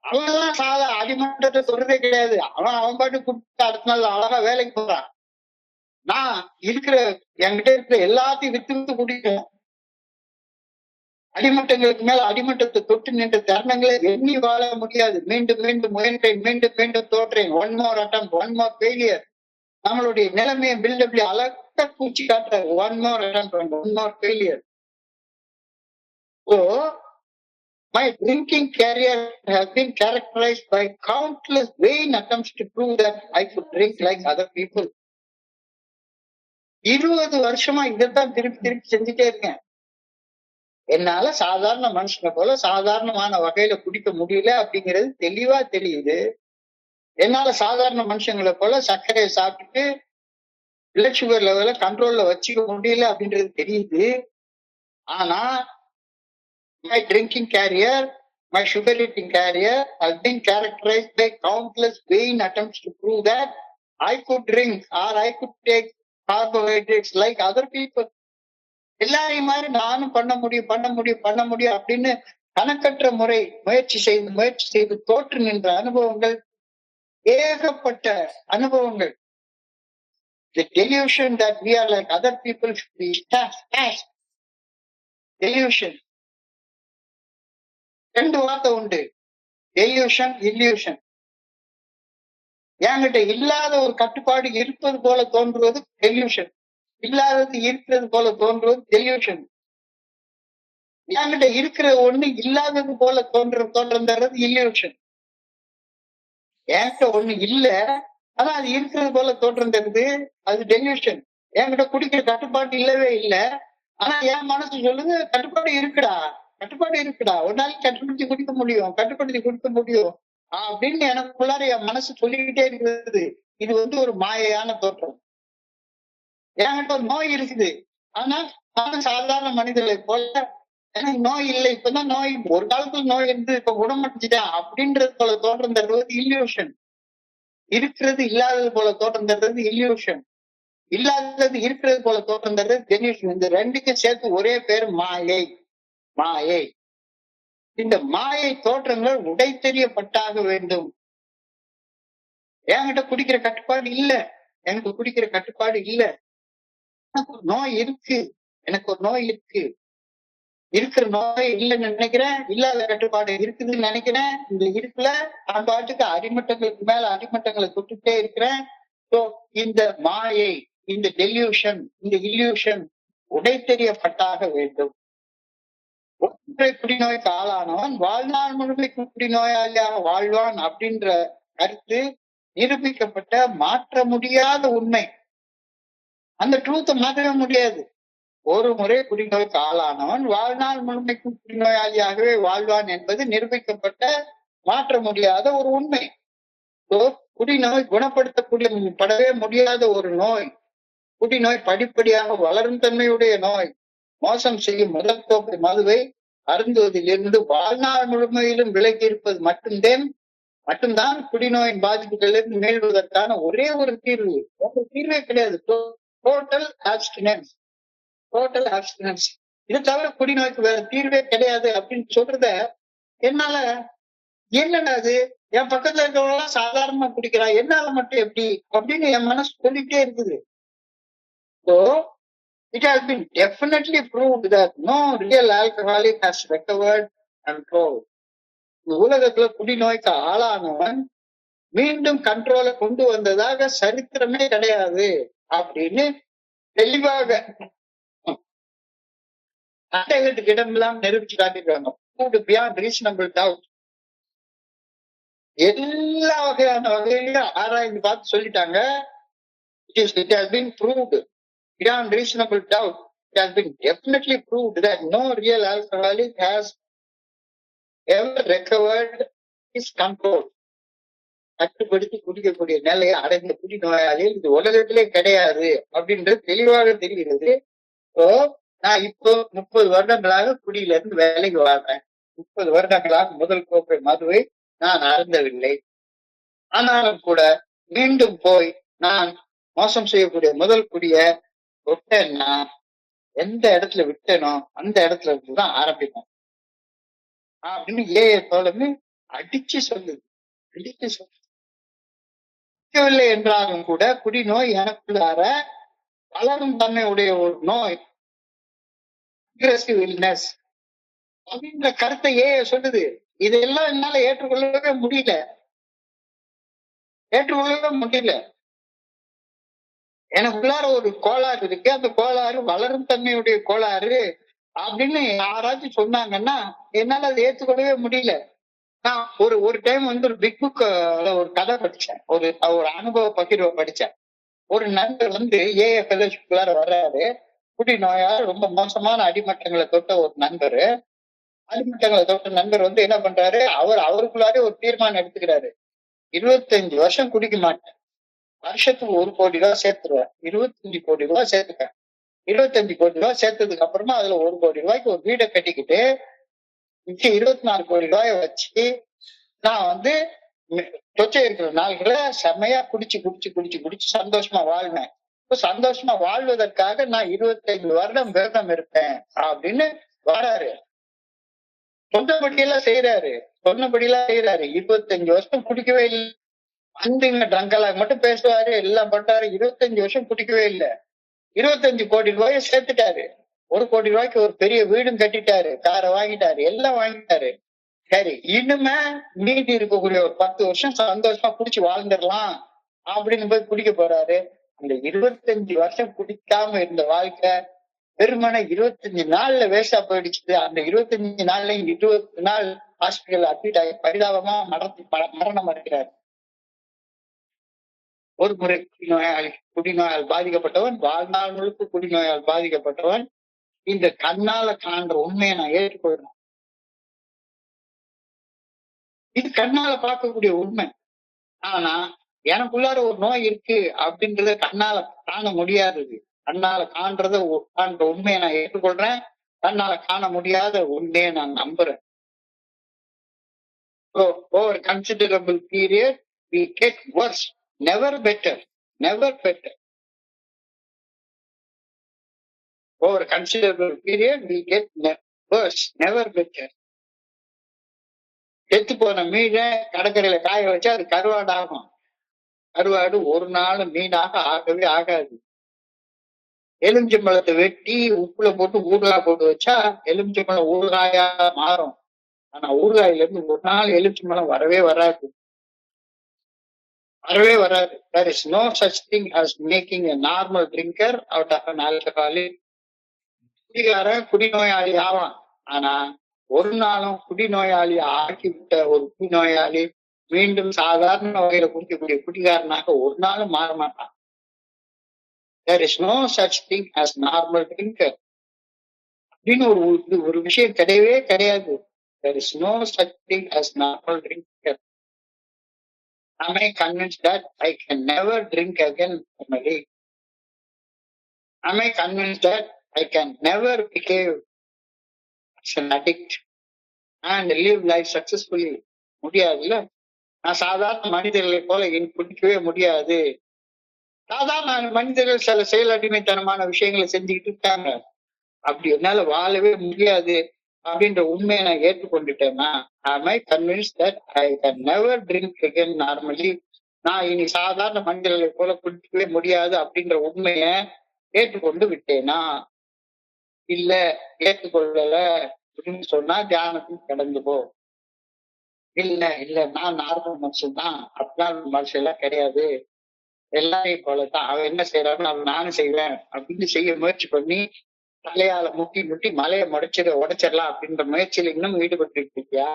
அவன் அடிமட்டத்தை சொல்றதே கிடையாது. அவன் பாட்டு குடிச்சு அடுத்த நாள் அழகா வேலைக்கு போறான். நான் என்கிட்ட இருக்கிற எல்லாத்தையும் வித்து குடிக்கிறேன். அடிமட்டங்களுக்கு மேல அடிமட்டத்தை தொட்டு நின்ற தருணங்களை எண்ணி வாழ முடியாது. மீண்டும் முயன்றேன், மீண்டும் தோற்றேன். ஒன் மோர் அட்டம், ஒன் மோர் ஃபெயிலியர். நம்மளுடைய நிலைமையை பில்டப்ல அழகா பூச்சி காட்டுறாரு. One more attempt, one more failure. My drinking career has been characterized by countless vain attempts to prove that I could drink like other people. 20 வருஷமா இதைத்தான் திருப்பி செஞ்சுட்டே இருக்கேன். என்னால சாதாரண மனுஷனை போல சாதாரணமான வகையில குடிக்க முடியல அப்படிங்கிறது தெளிவா தெரியுது. என்னால சாதாரண மனுஷங்களை போல சர்க்கரையை சாப்பிட்டுட்டு பிளட் சுகர் லெவல கண்ட்ரோல்ல வச்சுக்க முடியல அப்படின்றது தெரியுது. ஆனா my drinking career, my sugar eating career has been characterized by countless vain attempts to prove that I could drink or I could take carbohydrates like other people. எல்லாரையும் மாதிரி நானும் பண்ண முடியும் அப்படின்னு கணக்கற்ற முறை முயற்சி செய்து தோற்று நின்ற அனுபவங்கள், ஏகப்பட்ட அனுபவங்கள். The delusion that we are like other people should be smashed. Delusion. 2 வார்த்தை உண்டு, டெலியூஷன், இல்யூஷன். என்கிட்ட இல்லாத ஒரு கட்டுப்பாடு இருப்பது போல தோன்றுவது டெலியூஷன், இல்லாதது இருக்கிறது போல தோன்றுவது டெலியூஷன். என்கிட்ட இருக்கிற ஒண்ணு இல்லாதது போல தோன்றது இல்யூஷன். என்கிட்ட ஒண்ணு இல்ல ஆனா அது இருக்கிறது போல தோன்றது அது டெலியூஷன். என்கிட்ட குடிக்கிற கட்டுப்பாடு இல்லவே இல்லை ஆனா என் மனசு சொல்லுது கட்டுப்பாடு இருக்குடா, ஒரு நாளைக்கு கட்டுப்படுத்தி குடிக்க முடியும் அப்படின்னு எனக்குள்ளார என் மனசு சொல்லிக்கிட்டே இருக்கிறது. இது ஒரு மாயையான தோற்றம். என்கிட்ட ஒரு நோய் இருக்குது ஆனா நானும் சாதாரண மனிதர்களை போல எனக்கு நோய் இல்லை, இப்பதான் நோய், ஒரு காலத்துல நோய் இருந்து இப்ப குணமடைஞ்சிட்டேன் அப்படின்றது போல தோற்றம் தருவது இல்யூஷன். இருக்கிறது இல்லாதது போல தோற்றம் தருவது இல்யூஷன், இல்லாதது இருக்கிறது போல தோற்றம் தருவது டெலியூஷன். இந்த ரெண்டுக்கும் சேர்த்து ஒரே பேர் மாயை. இந்த மாயை தோற்றங்கள் உடைத்தெறியப்பட்டாக வேண்டும். என்கிட்ட குடிக்கிற கட்டுப்பாடு இல்ல, எனக்கு குடிக்கிற கட்டுப்பாடு இல்ல. எனக்கு ஒரு நோய் இருக்கு, எனக்கு ஒரு நோய் இருக்கு. இருக்கிற நோய் இல்லைன்னு நினைக்கிறேன், இல்லாத கட்டுப்பாடு இருக்குதுன்னு நினைக்கிறேன். இந்த இருக்குல நான் பாட்டுக்கு அடிமட்டங்களுக்கு மேல அடிமட்டங்களை தொட்டுட்டே இருக்கிறேன். So, இந்த மாயை, இந்த டெல்யூஷன், இந்த இல்யூஷன் உடைத்தெறியப்பட்டாக வேண்டும். ஒற்றை குடிநோய்க்கு ஆளானவன் வாழ்நாள் முழுமைக்கு குடிநோயாளியாக வாழ்வான் அப்படின்ற கருத்து நிரூபிக்கப்பட்ட மாற்ற முடியாத உண்மை. அந்த ட்ரூத்தை மாற்றவே முடியாது. ஒரு முறை குடிநோய்க்கு ஆளானவன் வாழ்நாள் முழுமைக்கும் குடிநோயாளியாகவே வாழ்வான் என்பது நிரூபிக்கப்பட்ட மாற்ற முடியாத ஒரு உண்மை. குடிநோய் படவே முடியாத ஒரு நோய். குடிநோய் படிப்படியாக வளரும் தன்மையுடைய நோய். மோசம் செய்யும் முதல் கோப்பை மதுவை அருந்துவதிலிருந்து வாழ்நாள் முழுமையிலும் விலகி இருப்பது மட்டும்தான் குடிநோயின் பாதிப்புகளிலிருந்து மீள்வதற்கான ஒரே ஒரு தீர்வு. தீர்வே கிடையாது. டோட்டல் ஆப்ஸ்டினன்ஸ். டோட்டல் ஆப்ஸ்டினன்ஸ். இது தவிர குடிநோய்க்கு வேற தீர்வே கிடையாது அப்படின்னு சொல்றத என்னால என்னடா அது, என் பக்கத்துல இருக்கிறவங்க எல்லாம் சாதாரணமா குடிக்கிறான், என்னால மட்டும் எப்படி அப்படின்னு என் மனசு சொல்லிட்டே இருக்குது. So it has been definitely proved that no real alcoholic has recovered control. உலகத்துல குடிநோய்க்கு ஆளானவன் மீண்டும் கண்ட்ரோலை கொண்டு வந்ததாக சரித்திரமே கிடையாது அப்படின்னு தெளிவாக சந்தேகத்துக்கு இடமெல்லாம் நிரூபிச்சு காட்டிருக்காங்க. Beyond reasonable doubt. எல்லா வகையிலும் ஆராய்ந்து பார்த்து சொல்லிட்டாங்க. It has been proved beyond reasonable doubt. It has been definitely proved that no real alcoholic has ever recovered his control. கட்டுப்படுத்தி குடிக்கக்கூடிய நிலையை அடைந்த குடிநோயாளிகள் இது உலகத்திலே கிடையாது அப்படின்றது தெளிவாக தெரிகிறது. நான் இப்போ 30 வருடங்களாக குடியில இருந்து வேலைக்கு வாழ்றேன். 30 வருடங்களாக முதல் கோப்பை மதுவை நான் அருந்தவில்லை. ஆனாலும் கூட மீண்டும் போய் நான் மோசம் செய்யக்கூடிய முதல் குடிய விட்டேன்னா எந்த இடத்துல விட்டேனோ அந்த இடத்துல இருந்துதான் ஆரம்பிப்போம் அப்படின்னு தோழமை அடிச்சு சொல்லுது. விற்கவில்லை என்றாலும் கூட குடிநோய் எனக்குள்ளார வளரும் தன்மையுடைய ஒரு நோய், அக்ரெசிவ் இல்னஸ் அப்படின்ற கருத்தை சொல்லுது. இதெல்லாம் என்னால ஏற்றுக்கொள்ளவே முடியல. எனக்குள்ளார ஒரு கோளாறு இருக்கு, அந்த கோளாறு வளரும் தன்மையுடைய கோளாறு அப்படின்னு யாராச்சும் சொன்னாங்கன்னா என்னால அதை ஏற்றுக்கொள்ளவே முடியல. நான் ஒரு டைம் ஒரு பிக் புக் ஒரு கதை படிச்சேன், ஒரு அனுபவ பகிர்வை படிச்சேன். ஒரு நண்பர் ஏஎஃப்எல்எஸ்குள்ளார வர்றாரு. குடிநோயால் ரொம்ப மோசமான அடிமட்டங்களை தொட்ட ஒரு நண்பர். அடிமட்டங்களை தொட்ட நண்பர் என்ன பண்றாரு, அவருக்குள்ளாரே ஒரு தீர்மானம் எடுத்துக்கிறாரு. 25 வருஷம் குடிக்க மாட்டேன், வருஷத்துக்கு 1 கோடி ரூபாய் சேர்த்துருவேன், 25 கோடி ரூபாய் சேர்த்துப்பேன். 25 கோடி ரூபாய் சேர்த்ததுக்கு அப்புறமா அதுல 1 கோடி ரூபாய்க்கு ஒரு வீடை கட்டிக்கிட்டு 24 கோடி ரூபாய வச்சு நான் தொச்சை இருக்கிற நாள்களை செம்மையா குடிச்சு சந்தோஷமா வாழ்வேன். சந்தோஷமா வாழ்வதற்காக நான் 25 வருடம் விரதம் இருப்பேன் அப்படின்னு வராரு. சொன்னபடியெல்லாம் செய்யறாரு. 25 வருஷம் குடிக்கவே இல்லை. ட்ரங்கலாக மட்டும் பேசுவாரு, எல்லாம் பண்றாரு. 25 வருஷம் குடிக்கவே இல்லை. 25 கோடி ரூபாய சேர்த்துட்டாரு. 1 கோடி ரூபாய்க்கு ஒரு பெரிய வீடும் கட்டிட்டாரு, காரை வாங்கிட்டாரு, எல்லாம் வாங்கிட்டாரு. சரி, இனிமே மீதி இருக்கக்கூடிய ஒரு 10 வருஷம் சந்தோஷமா குடிச்சு வாழ்ந்துடலாம் அப்படின்னு போய் குடிக்க போறாரு. அந்த 25 வருஷம் குடிக்காம இருந்த வாழ்க்கை வெறுமனே 25 நாள்ல வேஸ்டா போயிடுச்சு. அந்த 25 நாள்ல 20 நாள் ஹாஸ்பிட்டல் அட்மிட் ஆகி பரிதாபமா மரணம் அடைகிறார். ஒரு முறை குடிநோயால் பாதிக்கப்பட்டவன், வாழ்நாள் முழுக்க குடிநோயால் பாதிக்கப்பட்டவன் இந்த கண்ணால காண்ற உண்மையை நான் ஏற்றுக்கொள்றேன். இது கண்ணால பார்க்கக்கூடிய உண்மை. ஆனா எனக்குள்ளார ஒரு நோய் இருக்கு அப்படின்றத கண்ணால காண முடியாதது. கண்ணால காண்ற உண்மையை நான் ஏற்றுக்கொள்றேன். கண்ணால காண முடியாத உண்மையை நான் நம்புறேன். Over a considerable period we get worse, never better. Over a considerable period we get worse, never better. செத்து போன மீனை கடற்கரையில காய வச்சா அது கருவாடு ஆகும். கருவாடு ஒரு நாள் மீனாக ஆகவே ஆகாது. எலுமிச்சம்பழத்தை வெட்டி உப்புல போட்டு ஊறுகாய் போட்டு வச்சா எலுமிச்சம்பழம் ஊறுகாயா மாறும். ஆனா ஊறுகாயில இருந்து ஒரு நாள் எலுமிச்சம்பழம் வரவே வராது. வரவே வராது. There is no such thing as making a normal drinker out of an alcoholic. குடிகாரன் குடிநோயாளி ஆவான். ஆனா ஒரு நாளும் குடிநோயாளி ஆக்கிவிட்ட ஒரு குடிநோயாளி மீண்டும் சாதாரண வகையில குடிக்கக்கூடிய குடிகாரனாக ஒரு நாளும் மாற மாட்டான். There is no such thing as normal drinker. அப்படின்னு ஒரு விஷயம் கிடையவே கிடையாது. There is no such thing as normal drinker. Am I convinced that I can never drink again, Emily? Am I convinced that I can never become an addict and live life successfully? முடியாதுல்ல. நான் சாதாரண மனிதர்களை போல குடிக்கவே முடியாது. சாதாரண மனிதர்கள் சில செயல் அடிமைத்தனமான விஷயங்களை செஞ்சுக்கிட்டு இருக்காங்க. அப்படி என்னால வாழவே முடியாது அப்படின்ற உண்மையை நான் ஏற்றுக்கொண்டுட்டேன்னா, am I convinced that I can never drink again normally? நான் இனி சாதாரண மனிதர்களை போல குடிக்கவே முடியாது அப்படின்ற உண்மையை ஏற்றுக்கொண்டு விட்டேனா? இல்ல ஏற்றுக்கொள்ளல அப்படின்னு சொன்னா தியானத்துக்கு கடந்து போ. இல்ல நான் நார்மல் மனுஷன் தான், அப்படிலாம் மனுஷன் எல்லாம் கிடையாது, எல்லாரையும் போலதான், அவன் என்ன செய்யறான்னு அவன் நானும் செய்வேன் அப்படின்னு செய்ய முயற்சி பண்ணி தலையால முட்டி முட்டி மலையை உடைச்சிடலாம் அப்படின்ற முயற்சியில இன்னும் ஈடுபட்டு இருக்கியா?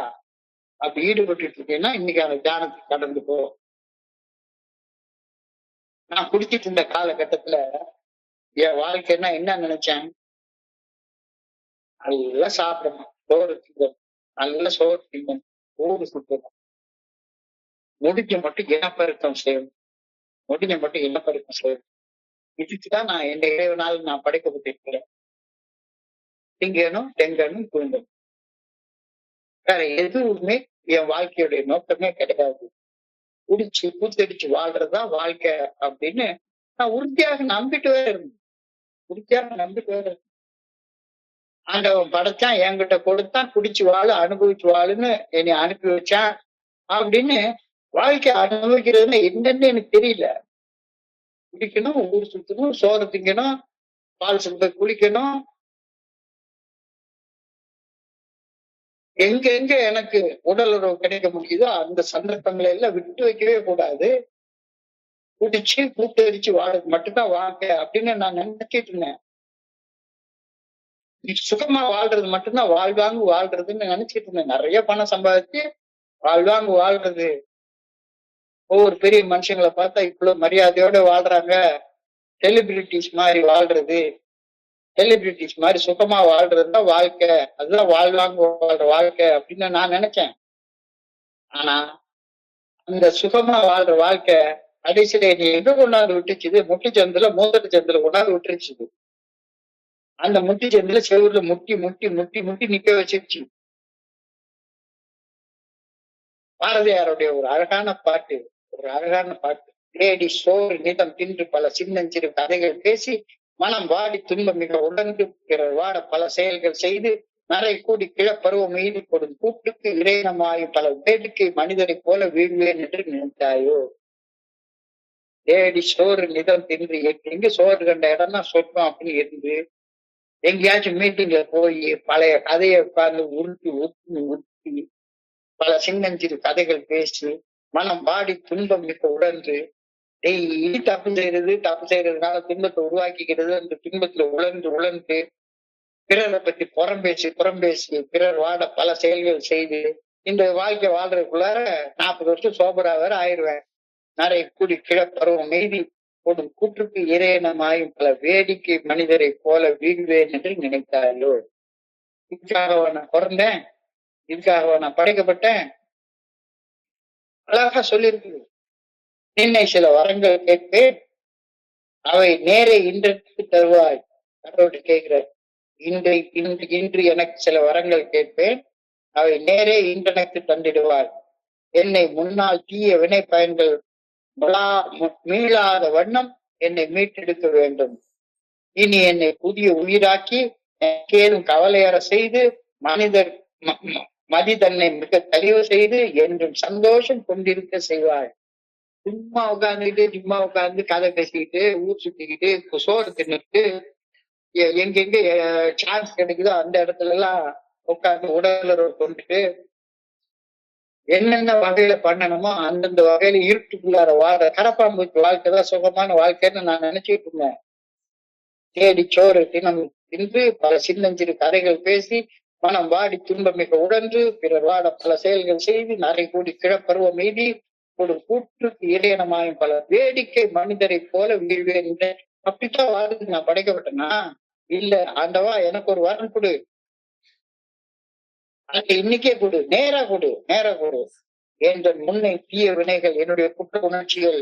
அப்படி ஈடுபட்டு இருக்கீங்கன்னா இன்னைக்கு அந்த தியானத்துக்கு கடந்து போ. நான் குடிச்சிட்டு இருந்த காலகட்டத்துல என் வாழ்க்கைன்னா என்ன நினைச்சேன்? நல்லா சாப்பிடணும், சோறு திங்கணும், நல்லா சோறு திங்கணும், ஊரு சுத்தணும், முடிஞ்ச மட்டும் இனப்பெருக்கம் செய்யணும், முடிஞ்ச மட்டும் இனப்பெருக்கம் செய்யணும். இதுக்குதான் நான் என் இறைவனால் நான் படைக்கப்பட்டிருக்கிறேன். திங்கணும், தெங்கணும், தூங்கணும். வேற எதுவுமே என் வாழ்க்கையுடைய நோக்கமே கிடையாது. குடிச்சு கூத்தடிச்சு வாழ்றதுதான் வாழ்க்கை அப்படின்னு நான் உறுதியாக நம்பிட்டு இருந்தேன். ஆண்டவன் படைச்சான், என்கிட்ட கொடுத்தான், குடிச்சு வாழு, அனுபவிச்சு வாழுன்னு என்னை அனுப்பி வச்சான் அப்படின்னு வாழ்க்கை அனுபவிக்கிறதுன்னு என்னன்னு எனக்கு தெரியல. குடிக்கணும், ஊர் சுத்தணும், சோறு திங்கணும், பால் சுத்த குளிக்கணும். எங்க எனக்கு உடல் உறவு கிடைக்க முடியுதோ அந்த சந்தர்ப்பங்களை எல்லாம் விட்டு வைக்கவே கூடாது. குடிச்சு கூட்டடிச்சு வாழறது மட்டும்தான் வாழ்க்கை அப்படின்னு நான் நினைச்சிட்டு இருந்தேன். சுகமா வாழ்றது மட்டும்தான் வாழ்றதுன்னு நினைச்சிட்டு இருந்தேன். நிறைய பணம் சம்பாதிச்சு வாழ்றது. ஒவ்வொரு பெரிய மனுஷங்களை பார்த்தா இவ்வளவு மரியாதையோட வாழ்றாங்க, செலிபிரிட்டிஸ் மாதிரி வாழ்றது, செலிபிரிட்டிஸ் மாதிரி சுகமா வாழ்றதுதான் வாழ்க்கை, அதுதான் வாழ்ற வாழ்க்கை அப்படின்னு நான் நினைச்சேன். ஆனா அந்த சுகமா வாழ்ற வாழ்க்கை கடைசியில என்னை எங்க கொண்டாந்து விட்டுச்சுது? முட்டுச்சந்தில மூத்தட்டு சந்தில கொண்டாந்து விட்டுருச்சுது. அந்த முட்டி சந்தில செவுர்ல முட்டி முட்டி முட்டி முட்டி நிக்க வச்சிருச்சு. பாரதியாருடைய ஒரு அழகான பாட்டு. தேடி சோறு நிதம் தின்று பல சின்னஞ்சிறு கதைகள் பேசி மனம் வாடி துன்பம் மிக உணர்ந்து பிறர் வாட பல செயல்கள் செய்து நரை கூடி கிழப்பருவம் மீது கொடும் கூட்டுக்கு இறைனமாயும் பல வேடிக்கை மனிதரை போல வீழ்வேன் என்று நினைத்தாயோ? தேடி சோறு நிதம் தின்று எங்க சோறு கண்ட இடம்னா சொர்க்கம் அப்படின்னு இருந்து எங்கேயாச்சும் மீட்டிங்ல போய் பழைய கதையை உட்கார்ந்து உருட்டி பல சின்னஞ்சிறு கதைகள் பேசி மனம் வாடி துன்பம் மிக உணர்ந்து டெய்லி தப்பு செய்யறதுனால துன்பத்தை உருவாக்கிக்கிறது. அந்த துன்பத்துல உழந்து பிறரை பத்தி புறம்பேசி பிறர் வாட பல செயல்கள் செய்து இந்த வாழ்க்கை வாழ்றதுக்குள்ளார 40 வருஷம் சோபரா வேற ஆயிடுவேன். நிறைய கூடி கிழப்பருவம் மீதி ஒரு கூற்றுக்கு இறையனமாயும் பல வேடிக்கை மனிதரை போல வீழ்வேன் என்று நினைத்தாயோ? இதுக்காக நான் பிறந்தேன், இதுக்காக நான் படைக்கப்பட்டேன். அழகா சொல்லியிருக்கு. நின்னை சில வரங்கள் கேட்பேன், அவை நேரே இன்றைக்கு தருவாய். கடவுள் கேட்கிறார், இன்று எனக்கு சில வரங்கள் கேட்பேன், அவை நேரே இன்றெனக்கு தந்திடுவாய். என்னை முன்னால் தீய வினை பயன்கள் மீளாத வண்ணம் என்னை மீட்டெடுக்க வேண்டும். இனி என்னை புதிய உயிராக்கி கேளும் கவலையற செய்து மதி தன்னை மிக தெளிவு செய்து என்றும் சந்தோஷம் கொண்டிருக்க செய்வாள். சும்மா உட்கார்ந்து கதை பேசிக்கிட்டு ஊர் சுத்திக்கிட்டு சோறு தின்னுட்டு எங்கெங்க சான்ஸ் கிடைக்குதோ அந்த இடத்துல எல்லாம் உட்கார்ந்து உடலுறவு கொண்டுட்டு என்னென்ன வகையில பண்ணணுமோ அந்தந்த வகையில இருட்டுக்குள்ளார வாழ்ற கரப்பாம்பூச்சி வாழ்க்கைதான் சுகமான வாழ்க்கைன்னு நான் நினைச்சிட்டு இருந்தேன். தேடி சோறு தினம் தின்று பல சின்னஞ்சிறு கதைகள் பேசி மனம் வாடி துன்பமிக உடன்று பிறர் வாட பல செயல்கள் செய்து நரை கூடி கிழப்பருவம் மீதி ஒரு கூற்றுக்கு இறையனமாயும் பல வேடிக்கை மனிதரை போல வீழ்வேன். அப்படித்தான் வாழ்க்கை நான் படைக்கப்பட்டேனா? இல்ல, ஆண்டவா எனக்கு ஒரு வரம் கொடு, அது இன்னைக்கே கொடு, நேரா கொடு என்ற முன்னை தீய வினைகள் என்னுடைய குற்ற உணர்ச்சிகள்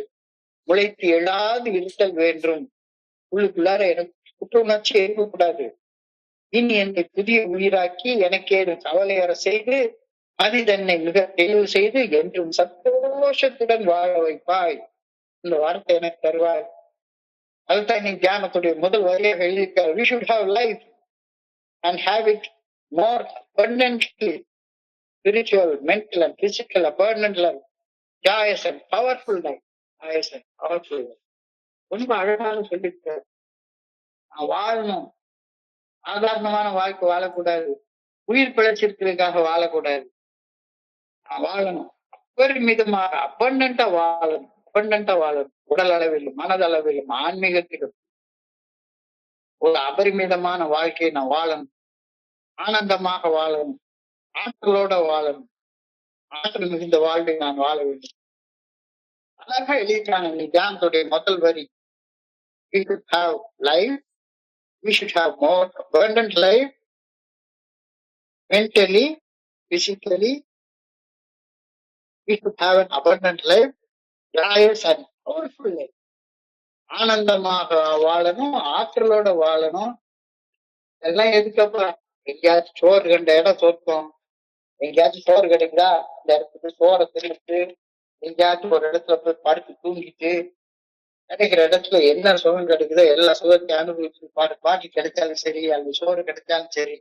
முளைத்து எழாது இருத்தல் வேண்டும். உள்ளுக்குள்ளார எனக்கு குற்ற உணர்ச்சி இருக்கக்கூடாது. இனி என்னை புதிய உயிராக்கி எனக்கே கவலையற செய்து அது தன்னை மிக தெளிவு செய்து என்றும் சந்தோஷத்துடன் வாழ வைப்பாய். இந்த வார்த்தை எனக்கு தருவாய். அதுதான் இன்னைக்கு தியானத்துடைய முதல் வரியாக எழுதியிருக்கார். We should have life and have it more abundantly, spiritual, mental and physical, abundant life, joyous and powerful life, joyous and powerful life. ரொம்ப அழகாக சொல்லியிருக்கார். நான் வாழணும், சாதாரணமான வாழ்க்கை வாழக்கூடாது, உயிர் பிழைச்சிருக்கிறதுக்காக வாழக்கூடாது, நான் வாழணும் அபரிமிதமாக அபண்டன்டா வாழணும். உடல் அளவிலும் மனதளவிலும் ஆன்மீகத்திலும் ஒரு அபரிமிதமான வாழ்க்கையை நான் வாழணும், ஆனந்தமாக வாழணும், ஆற்றலோட வாழணும், ஆற்றல் மிகுந்த வாழ்வை நான் வாழ வேண்டும். அழகா எழுதிட்டாங்க நீ தியானத்துடைய முதல் வரி. We should have life, we should have more abundant life, mentally, physically, we should have an abundant life, joyous and powerful life. ஆனந்தமாக வாழணும், ஆற்றலோட வாழணும். எல்லாம் எதுக்கப்பா? எங்கேயாச்சும் சோறு கண்ட இடம் சொத்தம், எங்கேயாச்சும் சோறு கிடைக்குதா இந்த இடத்துக்கு சோறை தின்னுட்டு எங்கேயாச்சும் ஒரு இடத்துல போய் படுத்து தூங்கிட்டு கிடைக்கிற இடத்துல என்ன சுகம் கிடைக்குதோ எல்லா சுகத்தையும் அனுபவிச்சு பாட்டு கிடைச்சாலும் சரி, அல்லது சோறு கிடைச்சாலும் சரி,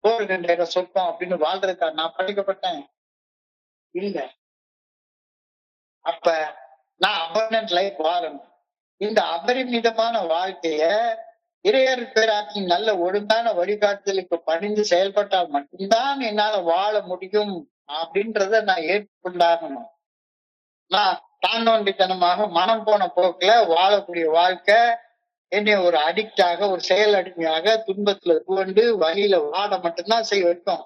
சோறு கண்ட இடம் சொத்தம் அப்படின்னு வாழ்றதுக்கா நான் படைக்கப்பட்டேன்? இல்ல. அப்ப நான் அபண்டன்ட் லைஃப் வாழணும். இந்த அபரிமிதமான வாழ்க்கைய இறையர் பேராட்சி நல்ல ஒழுங்கான வழிகாட்டுதலுக்கு பணிந்து செயல்பட்டால் மட்டும்தான் என்னால வாழ முடியும் அப்படின்றத நான் ஏற்றுக்கொண்டாகணும். நான் தாண்டோண்டித்தனமாக மனம் போன போக்குல வாழக்கூடிய வாழ்க்கை என்னை ஒரு அடிக்டாக, ஒரு செயல் அடிமையாக துன்பத்துல துவண்டு வழியில வாட மட்டும்தான் செய்ய வைக்கும்.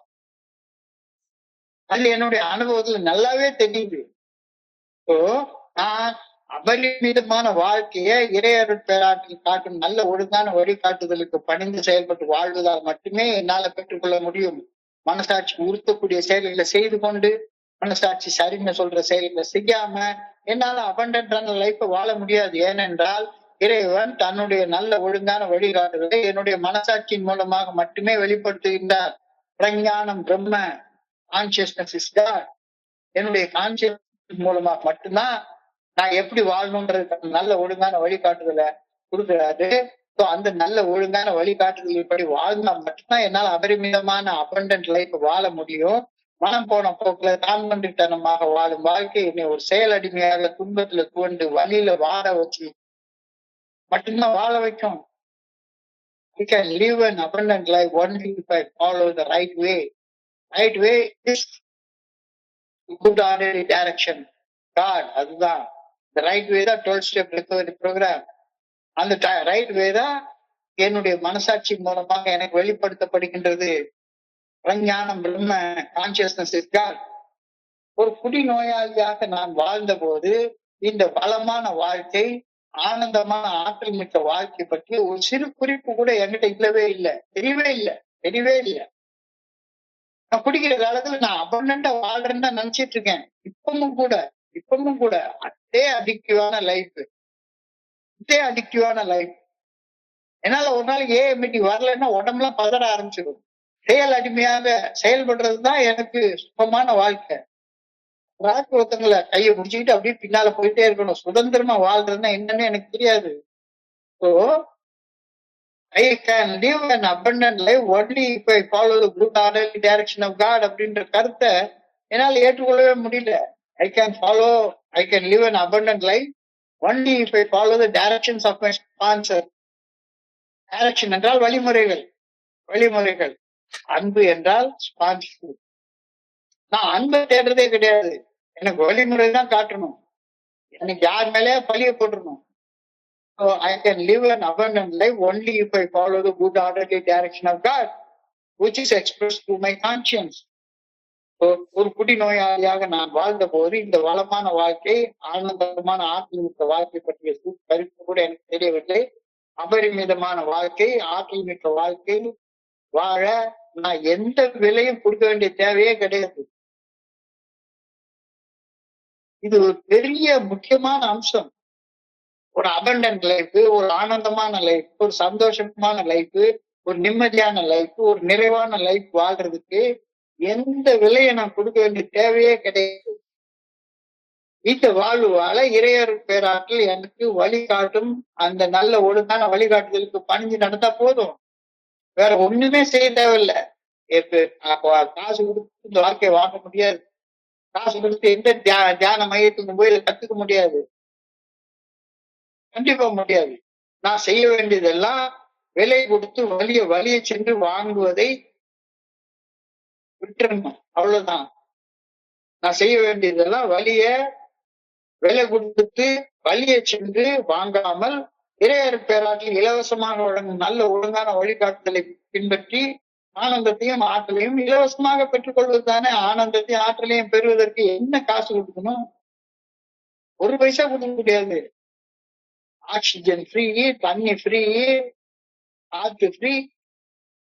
அது என்னுடைய அனுபவத்துல நல்லாவே தெரியுது. நான் அபரிமிதமான வாழ்க்கைய இறையருள் பேராற்றில் காட்டும் நல்ல ஒழுங்கான வழிகாட்டுதலுக்கு பணிந்து செயல்பட்டு வாழ்வதால் மட்டுமே என்னால பெற்றுக்கொள்ள முடியும். மனசாட்சி உறுத்தக்கூடிய செயல்களை செய்து கொண்டு மனசாட்சி சரின்னு சொல்ற செயல்களை செய்யாம என்னால அபண்டன்டான லைஃப வாழ முடியாது. ஏனென்றால் இறைவன் தன்னுடைய நல்ல ஒழுங்கான வழிகாட்டுதலை என்னுடைய மனசாட்சியின் மூலமாக மட்டுமே வெளிப்படுத்துகின்றார். பிரஞானம் பிரம்ம, கான்சியஸ்னஸ் இஸ் காட். என்னுடைய கான்சியஸ் மூலமாக மட்டும்தான் நான் எப்படி வாழணும்ன்றது நல்ல ஒழுங்கான வழிகாட்டுதலை கொடுக்குறாரு. அந்த நல்ல ஒழுங்கான வழிகாட்டுதல் இப்படி வாழ்ந்தா மட்டும்தான் என்னால அபரிமிதமான அபண்டன்ட் லைஃப் வாழ முடியும். மனம் போன போக்குல தான்மண்டித்தனமாக வாழும் வாழ்க்கை என்னை ஒரு செயல் அடிமையாக துன்பத்துல துவண்டு வழியில வாழ வச்சு மட்டும்தான் வாழ வைக்கும். We can live an abundant life only if I follow the right way. Right way is good orderly direction. God, அதுதான் the right way தான் 12 step recovery program. அந்த ரைட் வே தான் என்னுடைய மனசாட்சி மூலமாக எனக்கு வெளிப்படுத்தப்படுகின்றது. பிரஞானம் பிரம்ம, கான்சியஸ்னஸ் இஸ் காட். ஒரு குடிநோயாளியாக நான் வாழ்ந்த போது இந்த பலமான வாழ்க்கை, ஆனந்தமான ஆற்றல் மிக்க வாழ்க்கை பற்றி ஒரு சிறு குறிப்பு கூட என்கிட்ட இல்லவே இல்லை, தெரியவே இல்லை. நான் குடிக்கிற காலத்துல நான் அபண்டன்டா வாழ்றேன்னு தான் நினைச்சிட்டு இருக்கேன். இப்பவும் கூட அதே அடிக்டிவான லைஃப். என்னால ஒரு நாளைக்கு ஏஎம்டி வரலன்னா உடம்புலாம் பதற ஆரம்பிச்சிடும். செயல் அடிமையாக செயல்படுறதுதான் எனக்கு சுகமான வாழ்க்கை. ஒருத்தங்களை கையை முடிச்சுக்கிட்டு அப்படியே பின்னால போயிட்டே இருக்கணும். சுதந்திரமா வாழ்றதுன்னா என்னன்னு எனக்கு தெரியாது. I can live an abundant life only if I follow the good orderly direction of God அப்படின்ற கருத்தை என்னால் ஏற்றுக்கொள்ளவே முடியல. I can live an abundant life only if I follow the directions of my sponsor. Direction என்றால் வழிமுறைகள். அன்பு என்றால் sponsor. நான் அன்பை தேடுறதே கிடையாது. எனக்கு வழிமுறை தான் காட்டணும். எனக்கு யார் மேலே பழிய போட்டுருணும். So I can live an abundant life only if I follow the good orderly direction of God, which is expressed through my conscience. ஒரு குடிநோயாளியாக நான் வாழ்ந்த போது இந்த வளமான வாழ்க்கை, ஆனந்தமான ஆற்றல் மிக்க வாழ்க்கை பற்றிய கருத்து கூட எனக்கு தெரியவில்லை. அபரிமிதமான வாழ்க்கை, ஆற்றல் மிக்க வாழ்க்கை வாழ நான் எந்த விலையும் கொடுக்க வேண்டிய தேவையே கிடையாது. இது ஒரு பெரிய முக்கியமான அம்சம். ஒரு அபண்டன்ட் லைஃப், ஒரு ஆனந்தமான லைஃப், ஒரு சந்தோஷமான லைஃப், ஒரு நிம்மதியான லைஃப், ஒரு நிறைவான லைஃப் வாழ்றதுக்கு எந்த விலையை நான் கொடுக்க வேண்டிய தேவையே கிடையாது. இந்த வாழ்வு வாழ இறையர் பேராற்றல் எனக்கு வழிகாட்டும். அந்த நல்ல ஒழுங்கான வழிகாட்டுதலுக்கு பணிஞ்சு நடந்தா போதும். வேற ஒண்ணுமே செய்ய தேவையில்லை. காசு கொடுத்து இந்த வாழ்க்கையை வாங்க முடியாது. காசு கொடுத்து எந்த தியான மையத்துக்கு போய் கத்துக்க முடியாது. கண்டிப்பா முடியாது. நான் செய்ய வேண்டியதெல்லாம் விலை கொடுத்து வலியை சென்று வாங்குவதை விட்டுறணும். அவ்வளவுதான். நான் செய்ய வேண்டியதெல்லாம் விலை கொடுத்து வலியை சென்று வாங்காமல் இறையர் பேராற்றில் இலவசமாக வழங்கும் நல்ல ஒழுங்கான வழிகாட்டுதலை பின்பற்றி ஆனந்தத்தையும் ஆற்றலையும் இலவசமாக பெற்றுக்கொள்வது தானே. ஆனந்தத்தையும் ஆற்றலையும் பெறுவதற்கு என்ன காசு கொடுக்கணும்? ஒரு பைசா கொடுக்க முடியாது. ஆக்சிஜன் ஃப்ரீ, தண்ணி ஃப்ரீ, காற்று ஃப்ரீ,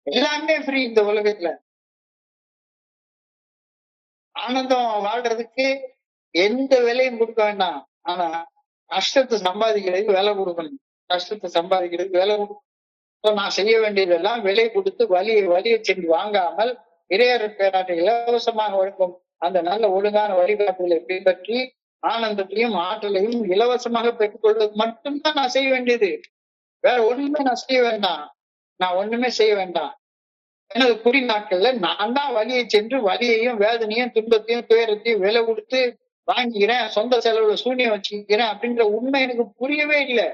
எல்லாமே ஃப்ரீ இந்த உலகத்துல. ஆனந்தம் வாழ்றதுக்கு எந்த விலையும் கொடுக்க வேண்டாம். ஆனா கஷ்டத்தை சம்பாதிக்கிறதுக்கு வேலை கொடுக்கணும். நான் செய்ய வேண்டியதெல்லாம் விலை கொடுத்து வலியை சென்று வாங்காமல் இறையர் பேராட்டை இலவசமாக வழங்கும் அந்த நல்ல ஒழுங்கான வழிகாட்டுதலை பின்பற்றி ஆனந்தத்தையும் ஆற்றலையும் இலவசமாக பெற்றுக்கொள்வது மட்டும்தான் நான் செய்ய வேண்டியது. வேற ஒண்ணுமே நான் செய்ய வேண்டாம். எனது குறி நாட்கள்ல நான் தான் வலியை சென்று வலியையும் வேதனையும் துன்பத்தையும் துயரத்தையும் விலை கொடுத்து வாங்கிக்கிறேன், சொந்த செலவுல சூனியம் வச்சுக்கிறேன் அப்படின்ற உண்மை எனக்கு புரியவே இல்லை.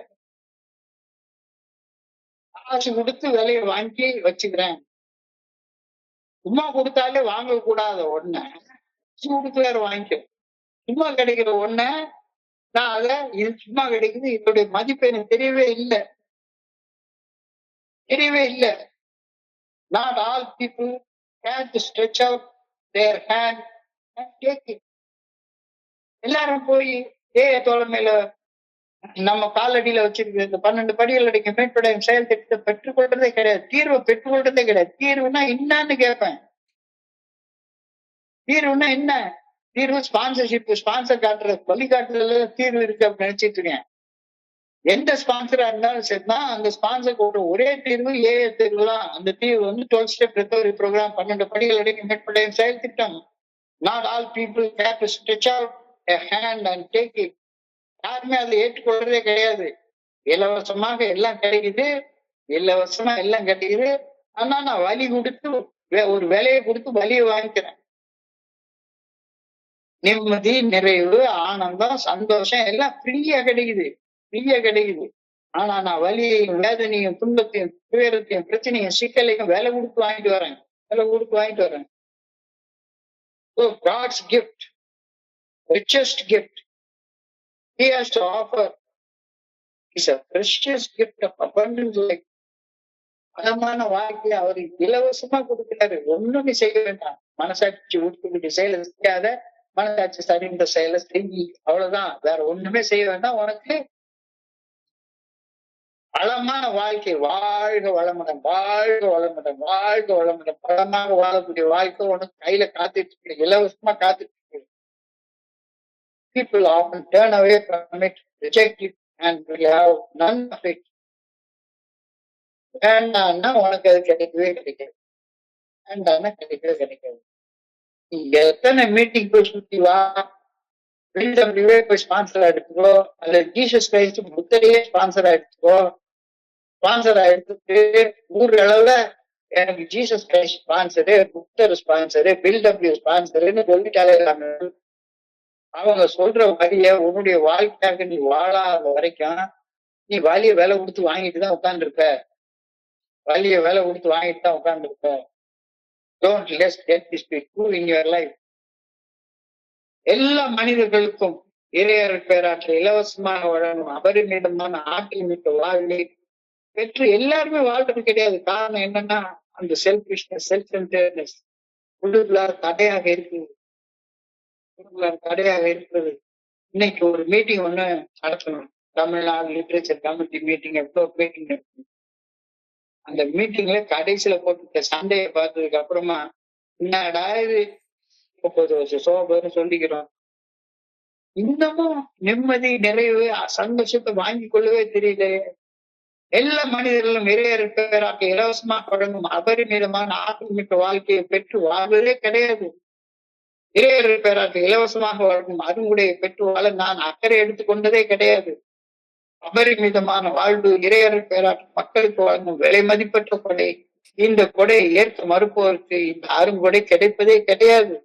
காசு கொடுத்து விலையை வாங்கி வச்சுக்கிறேன். சும்மா கொடுத்தாலே வாங்க கூடாத ஒண்ண கொடுத்து வேற வாங்கிக்க. சும்மா கிடைக்கிற ஒண்ண நான் இது சும்மா கிடைக்குது, இதனுடைய மதிப்பு எனக்கு தெரியவே இல்லை. Not all people can to stretch out their hand and take it. எல்லாரும் போய் தோழமையில நம்ம காலடியில வச்சிருக்கிற இந்த 12 படிகள் அடிக்க மேற்படையும் செயல் திட்டத்தை பெற்றுக்கொள்றதே கிடையாது. தீர்வை பெற்றுக்கொள்றதே கிடையாது. தீர்வுனா என்னன்னு கேட்பேன். தீர்வுனா என்ன? தீர்வு ஸ்பான்சர் காட்டுற வழிகாட்டுதல தீர்வு இருக்கு அப்படின்னு நினைச்சிட்டு இருக்கேன். எந்த ஸ்பான்சரா இருந்தாலும் சரிதான், அந்த ஸ்பான்சர் போடுற ஒரே தீர்வு தீர்வு தான். அந்த தீர்வு 12 ஸ்டெப் ரெக்கவரி ப்ரோக்ராம், 12 படிகள் அடங்கி மேற்படையும் செயல் திட்டம். Not all people can to stretch out a hand and take it. யாருமே அதை ஏற்றுக்கொள்றதே கிடையாது. இலவசமாக எல்லாம் கிடைக்குது. ஆனா நான் வலி கொடுத்து ஒரு விலையை கொடுத்து வலியை வாங்கிக்கிறேன். நிம்மதி, நிறைவு, ஆனந்தம், சந்தோஷம் எல்லாம் ஃப்ரீயா கிடைக்குது. ஆனா நான் வலியையும் வேதனையும் துன்பத்தையும் துயரத்தையும் பிரச்சனையும் சிக்கலையும் விலை கொடுத்து வாங்கிட்டு வரேன். So God's gift, richest gift He has to offer is a precious gift of abundant life. பலமான வாழ்க்கையை அவர் இலவசமா கொடுக்கிறாரு. ஒண்ணுமே செய்ய வேண்டாம். மனசாட்சி உட்கொண்டு செயலை செய்யாத, மனசாட்சி சரிந்த செயலை செஞ்சு, அவ்வளவுதான். வேற ஒண்ணுமே செய்ய வேண்டாம். உனக்கு வளமான வாழ்க்கை, வாழ்க வளமுடன், பலமாக வாழக்கூடிய வாழ்க்கை உனக்கு கையில காத்துட்டு இருக்கு, இலவசமா காத்துட்டு இருக்கு. People often turn away from it, reject it, and we have none of it. வேண்டாம்னா உனக்கு அது கிடைக்கவே கிடைக்காது. நீ எத்தனை மீட்டிங் போய் சுத்தி வா, போய் ஸ்பான்சர் எடுத்துக்கோ, அல்லது ஜீசஸ் கிரைஸ்ட் புத்தரையே ஸ்பான்சர் எடுத்துக்கோ, ஸ்பான்சரா எடுத்துட்டு ஊர் அளவுல எனக்கு ஜீசஸ் கிரைஸ்ட் ஸ்பான்சரு, புத்தர் ஸ்பான்சரு, பில்டபிள்யூ ஸ்பான்சருன்னு சொல்லிட்டாலே அவங்க சொல்ற வழிய உன்னுடைய வாழ்க்கையாக நீ வாழாத வரைக்கும் நீ வழிய வேலை கொடுத்து வாங்கிட்டு தான் உட்கார்ந்துருப்ப. வழிய வேலை கொடுத்து வாங்கிட்டு தான் உட்கார்ந்துருப்ப. Don't less get this be true in your life. எல்லா மனிதர்களுக்கும் இறையர் பேராற்றல் இலவசமாக வழங்கும் அபரிமிதமான ஆற்றல் மிக்க வாழ்வை பெற்று எல்லாருமே வாழ்றது கிடையாது. காரணம் என்னன்னா அந்த செல்ஃபிஷ்னஸ், செல்ஃப் சென்டர்னஸ் உள்ளுக்குள்ளார தடையாக இருக்குது. தடையாக இருக்கிறது. இன்னைக்கு ஒரு மீட்டிங் ஒண்ணு நடத்தணும். தமிழ்நாடு லிட்ரேச்சர் கமிட்டி மீட்டிங், எவ்வளவு மீட்டிங் இருக்கு. அந்த மீட்டிங்ல கடைசியில போட்டு சண்டையை பார்த்ததுக்கு அப்புறமா என்னடா இது 30 வருஷம் சோபர்னு சொல்லிக்கிறோம். இன்னமும் நிம்மதி, நிறைவு, சந்தோஷத்தை வாங்கி கொள்ளவே தெரியல. எல்லா மனிதர்களும் இறையர் பேராக இலவசமாக வழங்கும் அபரிமிதமான ஆற்றல் மிக்க வாழ்க்கையை பெற்று வாழ்வதே கிடையாது. இறையர் பேராக இலவசமாக வழங்கும் அருங்குடையை பெற்று வாழ நான் அக்கறை எடுத்துக்கொண்டதே கிடையாது. அபரிமிதமான வாழ்வு இறையர் பேராக மக்களுக்கு வழங்கும் விலை மதிப்பற்ற கொடை. இந்த கொடையை ஏற்க மறுப்பவருக்கு இந்த அருங்கொடை கிடைப்பதே கிடையாது.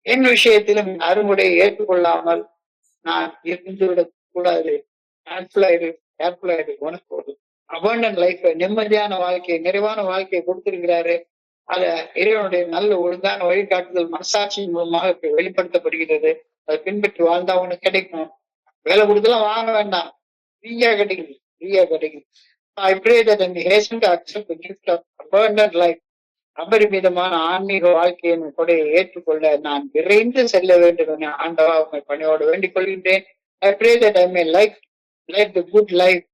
என் விஷயத்திலும் இந்த அருங்குடையை ஏற்றுக்கொள்ளாமல் நான் இருந்துவிடக் கூடாது. உனக்கு ஒரு அபண்டன்ட் லைஃப், நிம்மதியான வாழ்க்கையை, நிறைவான வாழ்க்கையை கொடுத்திருக்கிறாரு. அத இறைவனுடைய நல்ல ஒழுங்கான வழிகாட்டுதல் மனசாட்சியின் மூலமாக வெளிப்படுத்தப்படுகிறது. அதை பின்பற்றி வாழ்ந்தா உனக்கு கிடைக்கும். வேலை கொடுத்தலாம் வாங்க வேண்டாம், ஃப்ரீயா கிடைக்குது, ஃப்ரீயா கிடைக்குது. I pray that I may hasten to accept the gift of abundant life. அபரிமிதமான ஆன்மீக வாழ்க்கையின் கொடையை ஏற்றுக்கொள்ள நான் விரைந்து செல்ல வேண்டும் என ஆண்டவா உண்மை பணியோடு வேண்டிக் கொள்கின்றேன். I pray that I may like the good life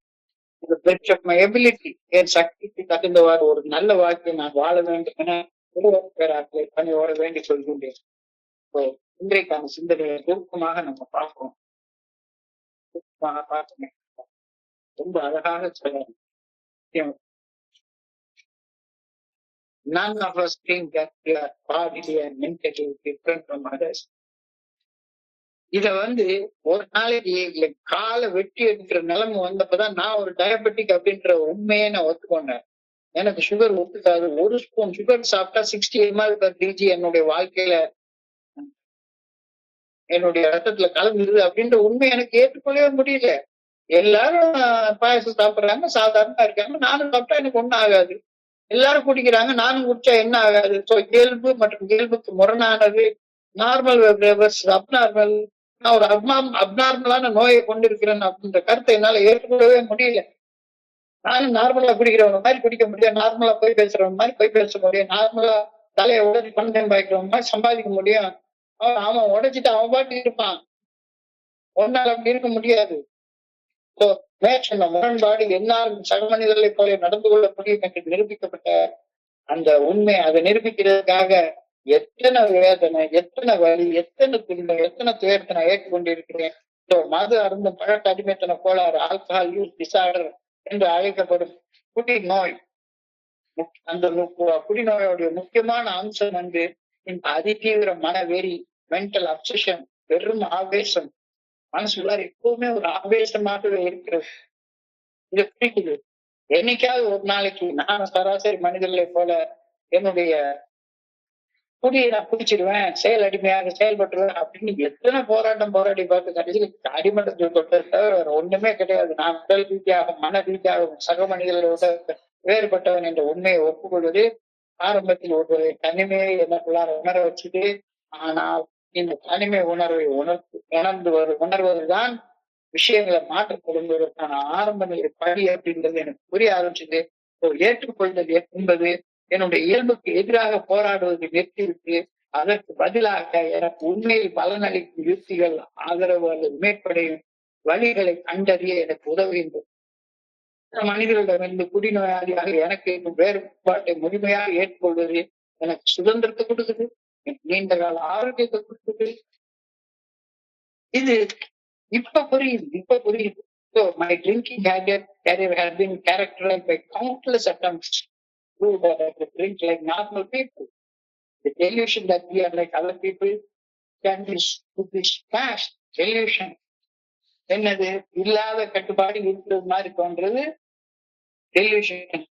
to the best of my ability. என் சக்திக்கு தகுந்தவாறு ஒரு நல்ல வாழ்க்கையை நான் வாழ வேண்டும் என பேராக்களை பணியோடு வேண்டிக் கொள்கின்றேன். இன்றைக்கான சிந்தனையை சுருக்கமாக நம்ம பார்ப்போம். ரொம்ப அழகாக சொல்லலாம். None of us think that we are bodily and mentally different from others. இத ஒரு நாளைக்கு என் காலை வெட்டி எடுக்கிற நிலைமை வந்தப்பதான் நான் ஒரு டயபெட்டிக் அப்படின்ற உண்மையை நான் ஒத்துக்கொண்டேன். எனக்கு சுகர் ஒத்துக்காது. ஒரு ஸ்பூன் சுகர் சாப்பிட்டா 60 ml/dg என்னுடைய வாழ்க்கையில, என்னுடைய ரத்தத்துல கலந்துருது அப்படின்ற உண்மை எனக்கு ஏற்றுக்கொள்ளவே முடியல. எல்லாரும் பாயசம் சாப்பிடுறாங்க, சாதாரணமா இருக்காங்க. நானும் சாப்பிட்டா எனக்கு ஒண்ணும் ஆகாது. எல்லாரும் குடிக்கிறாங்க, நானும் குடிச்சா என்ன ஆகாது. ஸோ இயல்பு மற்றும் இயல்புக்கு முரணானது, நார்மல் அப்நார்மல், நான் ஒரு அப்நார்மலான நோயை கொண்டிருக்கிறேன் அப்படின்ற கருத்தை என்னால ஏற்றுக்கொள்ளவே முடியல. நானும் நார்மலா குடிக்கிறவங்க மாதிரி குடிக்க முடியும், நார்மலா போய் பேசுறவங்க மாதிரி போய் பேச முடியும், நார்மலா தலையை உடச்சி பணம் பாய்க்கிறவங்க மாதிரி சம்பாதிக்க முடியும். அவன் உடைச்சிட்டு அவன் பாட்டு இருப்பான், ஒன்னால அப்படி இருக்க முடியாது. முரண்பாடு என்னால் சக மனிதர்களை போல நடந்து கொள்ள முடியும் என்று நிரூபிக்கப்பட்ட அந்த உண்மை, அதை நிரூபிக்கிறதுக்காக எத்தனை வேதனை, எத்தனை வலி, எத்தனை துன்பம், எத்தனை துயரத்தை நான் ஏற்றுக்கொண்டிருக்கிறேன். மது அருந்தும் பழக்க அடிமைத்தன கோளாறு, ஆல்கஹால் யூஸ் டிசார்டர் என்று அழைக்கப்படும் குடிநோய். அந்த குடிநோயோடைய முக்கியமான அம்சம் இந்த அதிதீவிர மனவெறி, மென்டல் அப்சஷன், வெறும் ஆவேசம். மனசுக்குள்ளார எப்பவுமே ஒரு ஆவேசமாகவே இருக்கிறது. இது பிடிக்குது. என்னைக்காவது ஒரு நாளைக்கு நான் சராசரி மனிதர்களை போல என்னுடைய குடியை நான் குடிச்சிருவேன், செயல் அடிமையாக செயல்பட்டுருவேன் அப்படின்னு எத்தனை போராட்டம் போராடி பார்த்து கடைசியில் அடிமட்டத்தில் தொட்டதை தவிர வேற ஒண்ணுமே கிடையாது. நான் உடல் ரீதியாகவும் மன ரீதியாகவும் சக மனிதர்களோட வேறுபட்டவன் என்ற உண்மையை ஒப்புக்கொள்வது ஆரம்பத்தில் ஒரு தனிமையை எனக்குள்ளார உணர வச்சுது. ஆனால் இந்த தனிமை உணர்வை உணர்வதுதான் விஷயங்களை மாற்றப்படுவதற்கான ஆரம்ப நிலை படி அப்படின்றது எனக்கு புரிய ஆரம்பிச்சது. ஏற்றுக்கொள்வது என்பது என்னுடைய இயல்புக்கு எதிராக போராடுவதை நிறுத்திவிட்டு அதற்கு பதிலாக எனக்கு உண்மையில் பலனளிக்கும் யுக்திகள், ஆதரவு அல்லது மேற்படையும் வழிகளை கண்டறிய எனக்கு உதவுகின்றது. மனிதர்களிடமிருந்து குடிநோயாளியாக எனக்கு வேறுபாட்டை முழுமையாக ஏற்றுக்கொள்வது எனக்கு சுதந்திரத்தை கொடுக்குது, நீண்ட கால ஆரோக்கியத்தை கொடுக்குது. இது இப்ப புரியுது. So my drinking habit has been characterized by countless attempts to prove that I could drink like normal people. The delusion that we are like other people can be smashed. Delusion என்னது? இல்லாத கட்டுப்பாடு இருக்கிறது மாதிரி தோன்றது. Television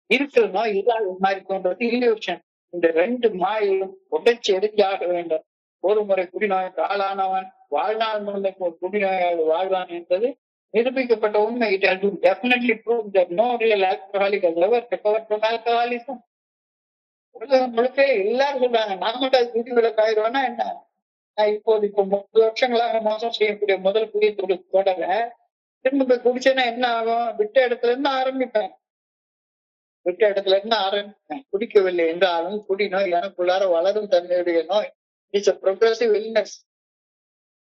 இருக்கிற இல்லாத மாதிரி தோன்றது இல்யூஷன். இந்த ரெண்டு மாயையும் உடைச்சு எரிஞ்சாக வேண்டும். ஒரு முறை குடிநோய்க்கு ஆளானவன் வாழ்நாள் முழுமைக்கு ஒரு குடிநோயாளி வாழ்வான் என்பது நிரூபிக்கப்பட்ட உண்மை. It has been definitely proved that no real alcoholic has ever recovered from alcoholism. உலகம் முழுக்க எல்லாரும் சொல்றாங்க. நான் மட்டும் அது விதிவிலக்கு ஆயிடுவேன்னா என்ன? நான் இப்போ 30 வருஷங்களாக மோசம் செய்யக்கூடிய முதல் குடி தொடர திரும்ப போய் குடிச்சேன்னா என்ன ஆகும்? விட்ட இடத்துல இருந்து ஆரம்பிப்பேன். குடிக்கவில்லை என்றாலும் குடி நோய் எனக்குள்ளார வளரும் தன்மையுடைய நோய். It's a progressive illness.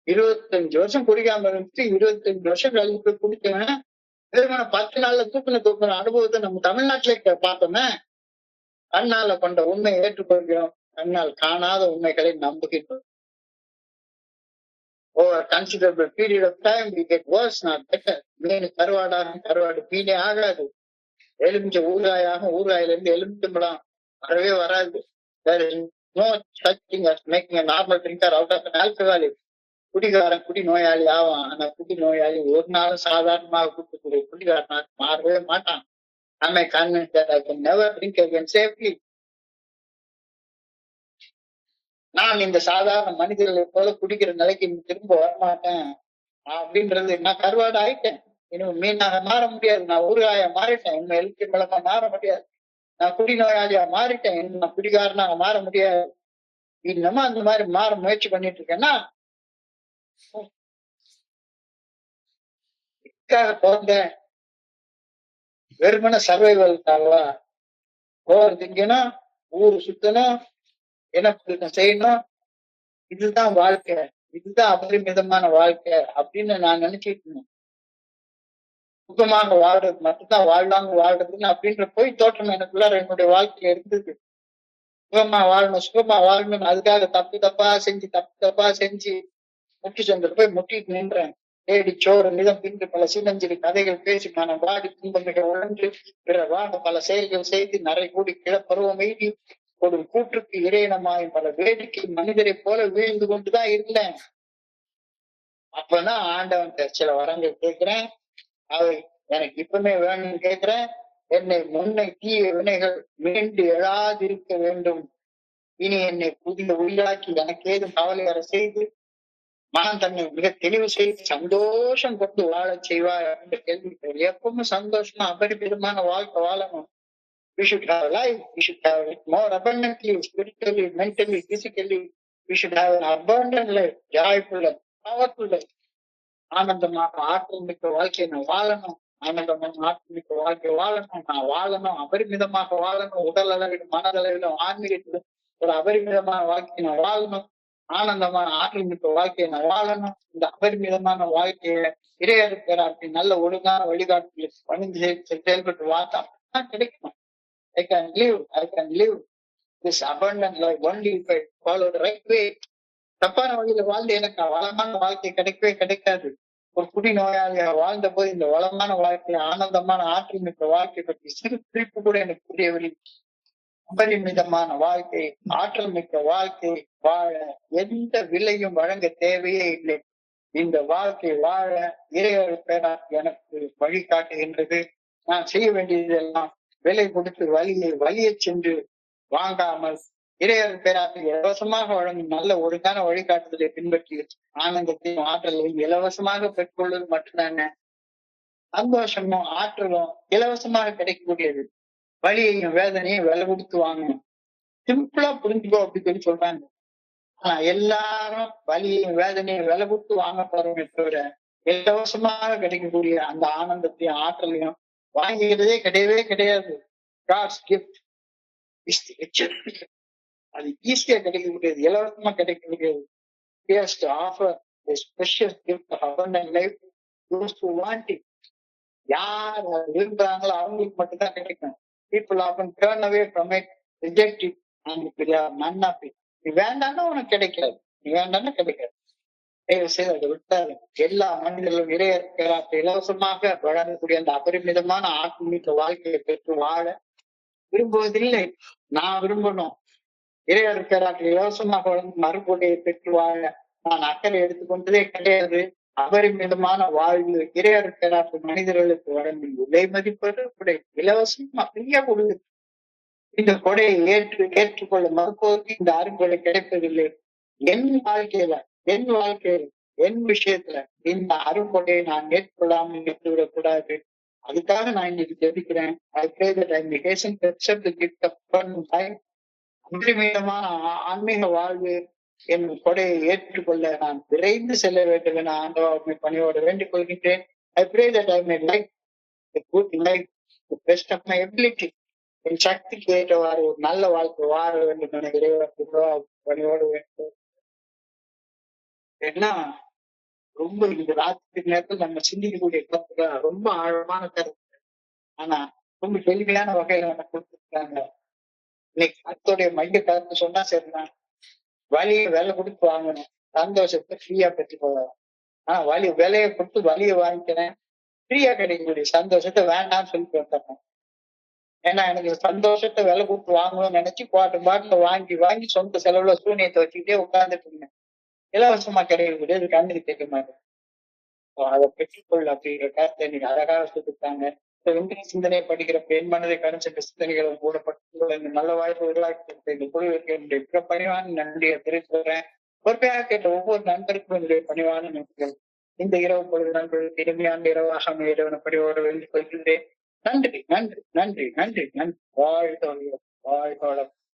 25 வருஷம் குடிக்காம இருந்துட்டு 25 வருஷம் கழிச்சு போய் குடிச்சவன் 10 நாள்ல தூக்குன அனுபவத்தை நம்ம தமிழ்நாட்டிலே பார்த்தோமே. கண்ணால கொண்ட உண்மையை ஏற்றுக்கொள்கிறோம், கண்ணால் காணாத உண்மைகளை நம்புகின்றோம். Over a considerable period of time we get worse, not better. மீன் கருவாடு மீனே ஆகாது. எலுமிச்சை ஊறுகாயில இருந்து எலுமிச்சம்பழம் வரவே வராது. There is no such thing as making a normal drinker out of an alcoholic. குடிகாரன் குடி நோயாளி ஆவான். ஆனா குடி நோயாளி ஒரு நாளும் சாதாரணமாக குடிக்கக்கூடிய குடிகாரனாக மாறவே மாட்டான். I am convinced that I can never drink again safely. நான் இந்த சாதாரண மனிதர்களை போல குடிக்கிற நிலைக்கு திரும்ப வரமாட்டேன் அப்படின்றது. நான் கருவாடு ஆயிட்டேன், இன்னும் மீனாக மாற முடியாது. நான் ஊறுகாய மாறிட்டேன், இன்னும் எலுமிச்சை பழமா மாற முடியாது. நான் குடி நோயாளியா மாறிட்டேன், இன்னும் நான் குடிகாரனாக மாற முடியாது. இன்னமும் அந்த மாதிரி மாற முயற்சி பண்ணிட்டு இருக்கேன்னா போங்க. வெறுமன சர்வைவல்காகவா? ஓவர் திங்கணும், ஊரு சுத்தணும், என்ன செய்யணும், இதுதான் வாழ்க்கை, இதுதான் அபரிமிதமான வாழ்க்கை அப்படின்னு நான் நினைச்சிட்டு இருந்தேன். சுகமாக வாழ்றது மட்டும்தான் வாழ்றதுன்னு அப்படின்ற போய் தோற்றம் எனக்குள்ளார என்னுடைய வாழ்க்கையில இருந்தது. சுகமா வாழணும் அதுக்காக தப்பா செஞ்சு முட்டி சென்று போய் முட்டிட்டு நின்றேன். தேடி சோறு நிதம் பின்று பல சின்னஞ்சிறு கதைகள் பேசி மனம் வாடி துன்பமிக உழன்று பிறவாக பல செயல்கள் செய்து நரை கூடி கிளப்பருவம் எய்தி ஒரு கூற்றுக்கு இறையனமாயும் பல வேடிக்கை மனிதரை போல வீழ்ந்து கொண்டுதான் இருந்தேன். அப்பதான் ஆண்டவன் சில வரங்கள் கேட்கிறேன். அவை எனக்கு இப்பவுமே வேணும்னு கேட்கிறேன். என்னை முன்னை தீய வினைகள் மீண்டு எழாதிருக்க வேண்டும். இனி என்னை புதிய உயிராக்கி எனக்கு ஏதும் கவலை வர செய்து மனம் தன்னை மிக தெளிவு செய்து சந்தோஷம் கொண்டு வாழ செய்வார் என்று கேள்வி. எப்பவும் சந்தோஷமா அபரிமிதமான வாழ்க்கை வாழணும். We should have life. We should have it more abundantly, spiritually, mentally, physically. We should have an abundant life, joyful life, powerful life. ஆனந்தமாக ஆற்றல் மிக்க வாழ்க்கையை நான் வாழணும். நான் வாழணும், அபரிமிதமாக வாழணும். உடல் அளவிலும் மனதளவிலும் ஆன்மீகத்திலும் ஒரு அபரிமிதமான வாழ்க்கையை நான் வாழணும். ஆனந்தமான ஆற்றல் மிக்க வாழ்க்கையை நான் வாழணும். இந்த அபரிமிதமான வாழ்க்கையை இறையறுக்கிறார்கள் நல்ல ஒழுங்கான வழிகாட்டுகளை பணிந்து செயல்பட்டு வாழ்த்தா கிடைக்கணும். I can live this abundant life only if I follow the right way. தப்பான வழியில வாழ்ந்து எனக்கு வளமான வாழ்க்கை கிடைக்கவே கிடைக்காது. ஒரு குடி நோயாளியாக வாழ்ந்த போது இந்த வளமான வாழ்க்கை, ஆனந்தமான ஆற்றல் மிக்க வாழ்க்கை பற்றி சிறு குறிப்பு கூட எனக்கு புரியவில்லை. அபரிமிதமான வாழ்க்கை, ஆற்றல் மிக்க வாழ்க்கை வாழ எந்த விலையும் வழங்க தேவையே இல்லை. இந்த வாழ்க்கை வாழ இறையொரு பேராக எனக்கு வழிகாட்டுகின்றது. நான் செய்ய வேண்டியதெல்லாம் விலை கொடுத்து வழியை சென்று வாங்காமல் இறையொரு பேராக இலவசமாக வழங்கும் நல்ல ஒழுங்கான வழிகாட்டுதலை பின்பற்றி ஆனந்தத்தையும் ஆற்றலையும் இலவசமாக பெற்றுக்கொள்வது மட்டும்தானே. சந்தோஷமும் ஆற்றலும் இலவசமாக கிடைக்கக்கூடியது. வலியையும் வேதனையும் விலை கொடுத்து வாங்கணும். சிம்பிளா புரிஞ்சுக்கோ அப்படின்னு சொல்றாங்க. ஆனா எல்லாரும் வலியையும் வேதனையும் விலை கொடுத்து வாங்க போறோமே தவிர இலவசமாக கிடைக்கக்கூடிய அந்த ஆனந்தத்தையும் ஆற்றலையும் வாங்கிக்கிறதே கிடையவே கிடையாது. God's gift is the richest. அது ஈஸியா கிடைக்கக்கூடியது, இலவசமா கிடைக்கக்கூடியது. He has to offer this precious gift of abundant life to those who want it. யார் விரும்புறாங்களோ அவங்களுக்கு மட்டும்தான் கிடைக்கும். People often turn away from it, reject it, and they are none of it. நீ வேண்டாம்னா உனக்கு கிடைக்காது, நீ வேண்டாம்னா கிடைக்காது. தயவு செய்து அதை விட்டாரு. எல்லா மனிதர்களும் இறையற்கிறார் இலவசமாக வழங்கக்கூடிய அந்த அபரிமிதமான ஆத்மீக வாழ்க்கையை பெற்று வாழ விரும்புவதில்லை. நான் விரும்பணும். இறையற்கிறார் இலவசமாக வழங்கும் மறுபொழியை பெற்று வாழ நான் அக்கறை எடுத்துக்கொண்டதே கிடையாது. அபரிமிதமான வாழ்வு இறையற்களாக மனிதர்களுக்கு வழங்கும் விலை மதிப்பது கொடை. இலவசமா ஃப்ரீயா கொடுக்குது. இந்த கொடையை ஏற்றுக்கொள்ள மறுப்போருக்கு இந்த அருங்கொடை கிடைப்பதில்லை. என் வாழ்க்கையில என் வாழ்க்கையில என் விஷயத்துல இந்த அருங்கொடையை நான் ஏற்றுக்கொள்ளாமல் விட்டுவிடக் கூடாது. அதுக்காக நான் இன்னைக்கு ஜெபிக்கிறேன். I pray that I may hasten to accept the gift of eternal life. அபரிமிதமான ஆன்மீக வாழ்வு என்னும் கொடையை ஏற்றுக்கொள்ள நான் விரைந்து செல்ல வேண்டும் என ஆண்டவரை பணியோடு வேண்டிக் கொள்கின்றேன். I pray that I may live a good life to the best of my ability. என் சக்திக்கு ஏற்றவாறு ஒரு நல்ல வாழ்க்கை வாழ வேண்டும் என இறைவன் பணியோடு வேண்டும். ஏன்னா ரொம்ப இந்த ராத்திரி நேரத்தில் நம்ம சிந்திக்கக்கூடிய கருத்துக்கள் ரொம்ப ஆழமான கருத்து. ஆனா ரொம்ப எளிமையான வகையில நம்ம கொடுத்துருக்காங்க. இன்னைக்கு கருத்துடைய மைய கருத்து சொன்னா சரிதான். வலியை விலை கொடுத்து வாங்கணும், சந்தோஷத்தை ஃப்ரீயா பெற்று போகலாம். ஆனா விலையை கொடுத்து வலியை வாங்கிக்கிறேன், ஃப்ரீயா கிடைக்கக்கூடிய சந்தோஷத்தை வேண்டாம்னு சொல்லிட்டு வந்துடுறேன். ஏன்னா எனக்கு சந்தோஷத்தை விலை கொடுத்து வாங்கணும்னு நினைச்சு பாட்டில் வாங்கி சொந்த செலவுல சூனியத்தை வச்சுக்கிட்டே உட்கார்ந்துட்டு இருந்தேன். இலவசமா கிடைக்கக்கூடிய அது கண்ணுக்கு தெரிய மாட்டேன். அதை பெற்றுக்கொள்ள அப்படிங்கிற கருத்தை இன்னைக்கு அழகாக சொல்லிட்டாங்க. இந்திய சிந்தனை படிக்கிற பெண் மனதை கணிச்ச சிந்தனைகளும் கூட பட்டு நல்ல வாய்ப்பு உருவாக்கி இந்த குழுவிற்கு என்னுடைய மிக பணிவான நன்றியை தெரிவித்துறேன். பொறுமையாக கேட்ட ஒவ்வொரு நண்பருக்கும் என்னுடைய பணிவான நன்றிகள். இந்த இரவு பொழுது நண்பர்களுக்கு இனிமையான இரவாக அமைய படிவோடு வேண்டிக் கொள்கின்றேன். நன்றி நன்றி நன்றி நன்றி நன்றி. வாழ்க வளம்.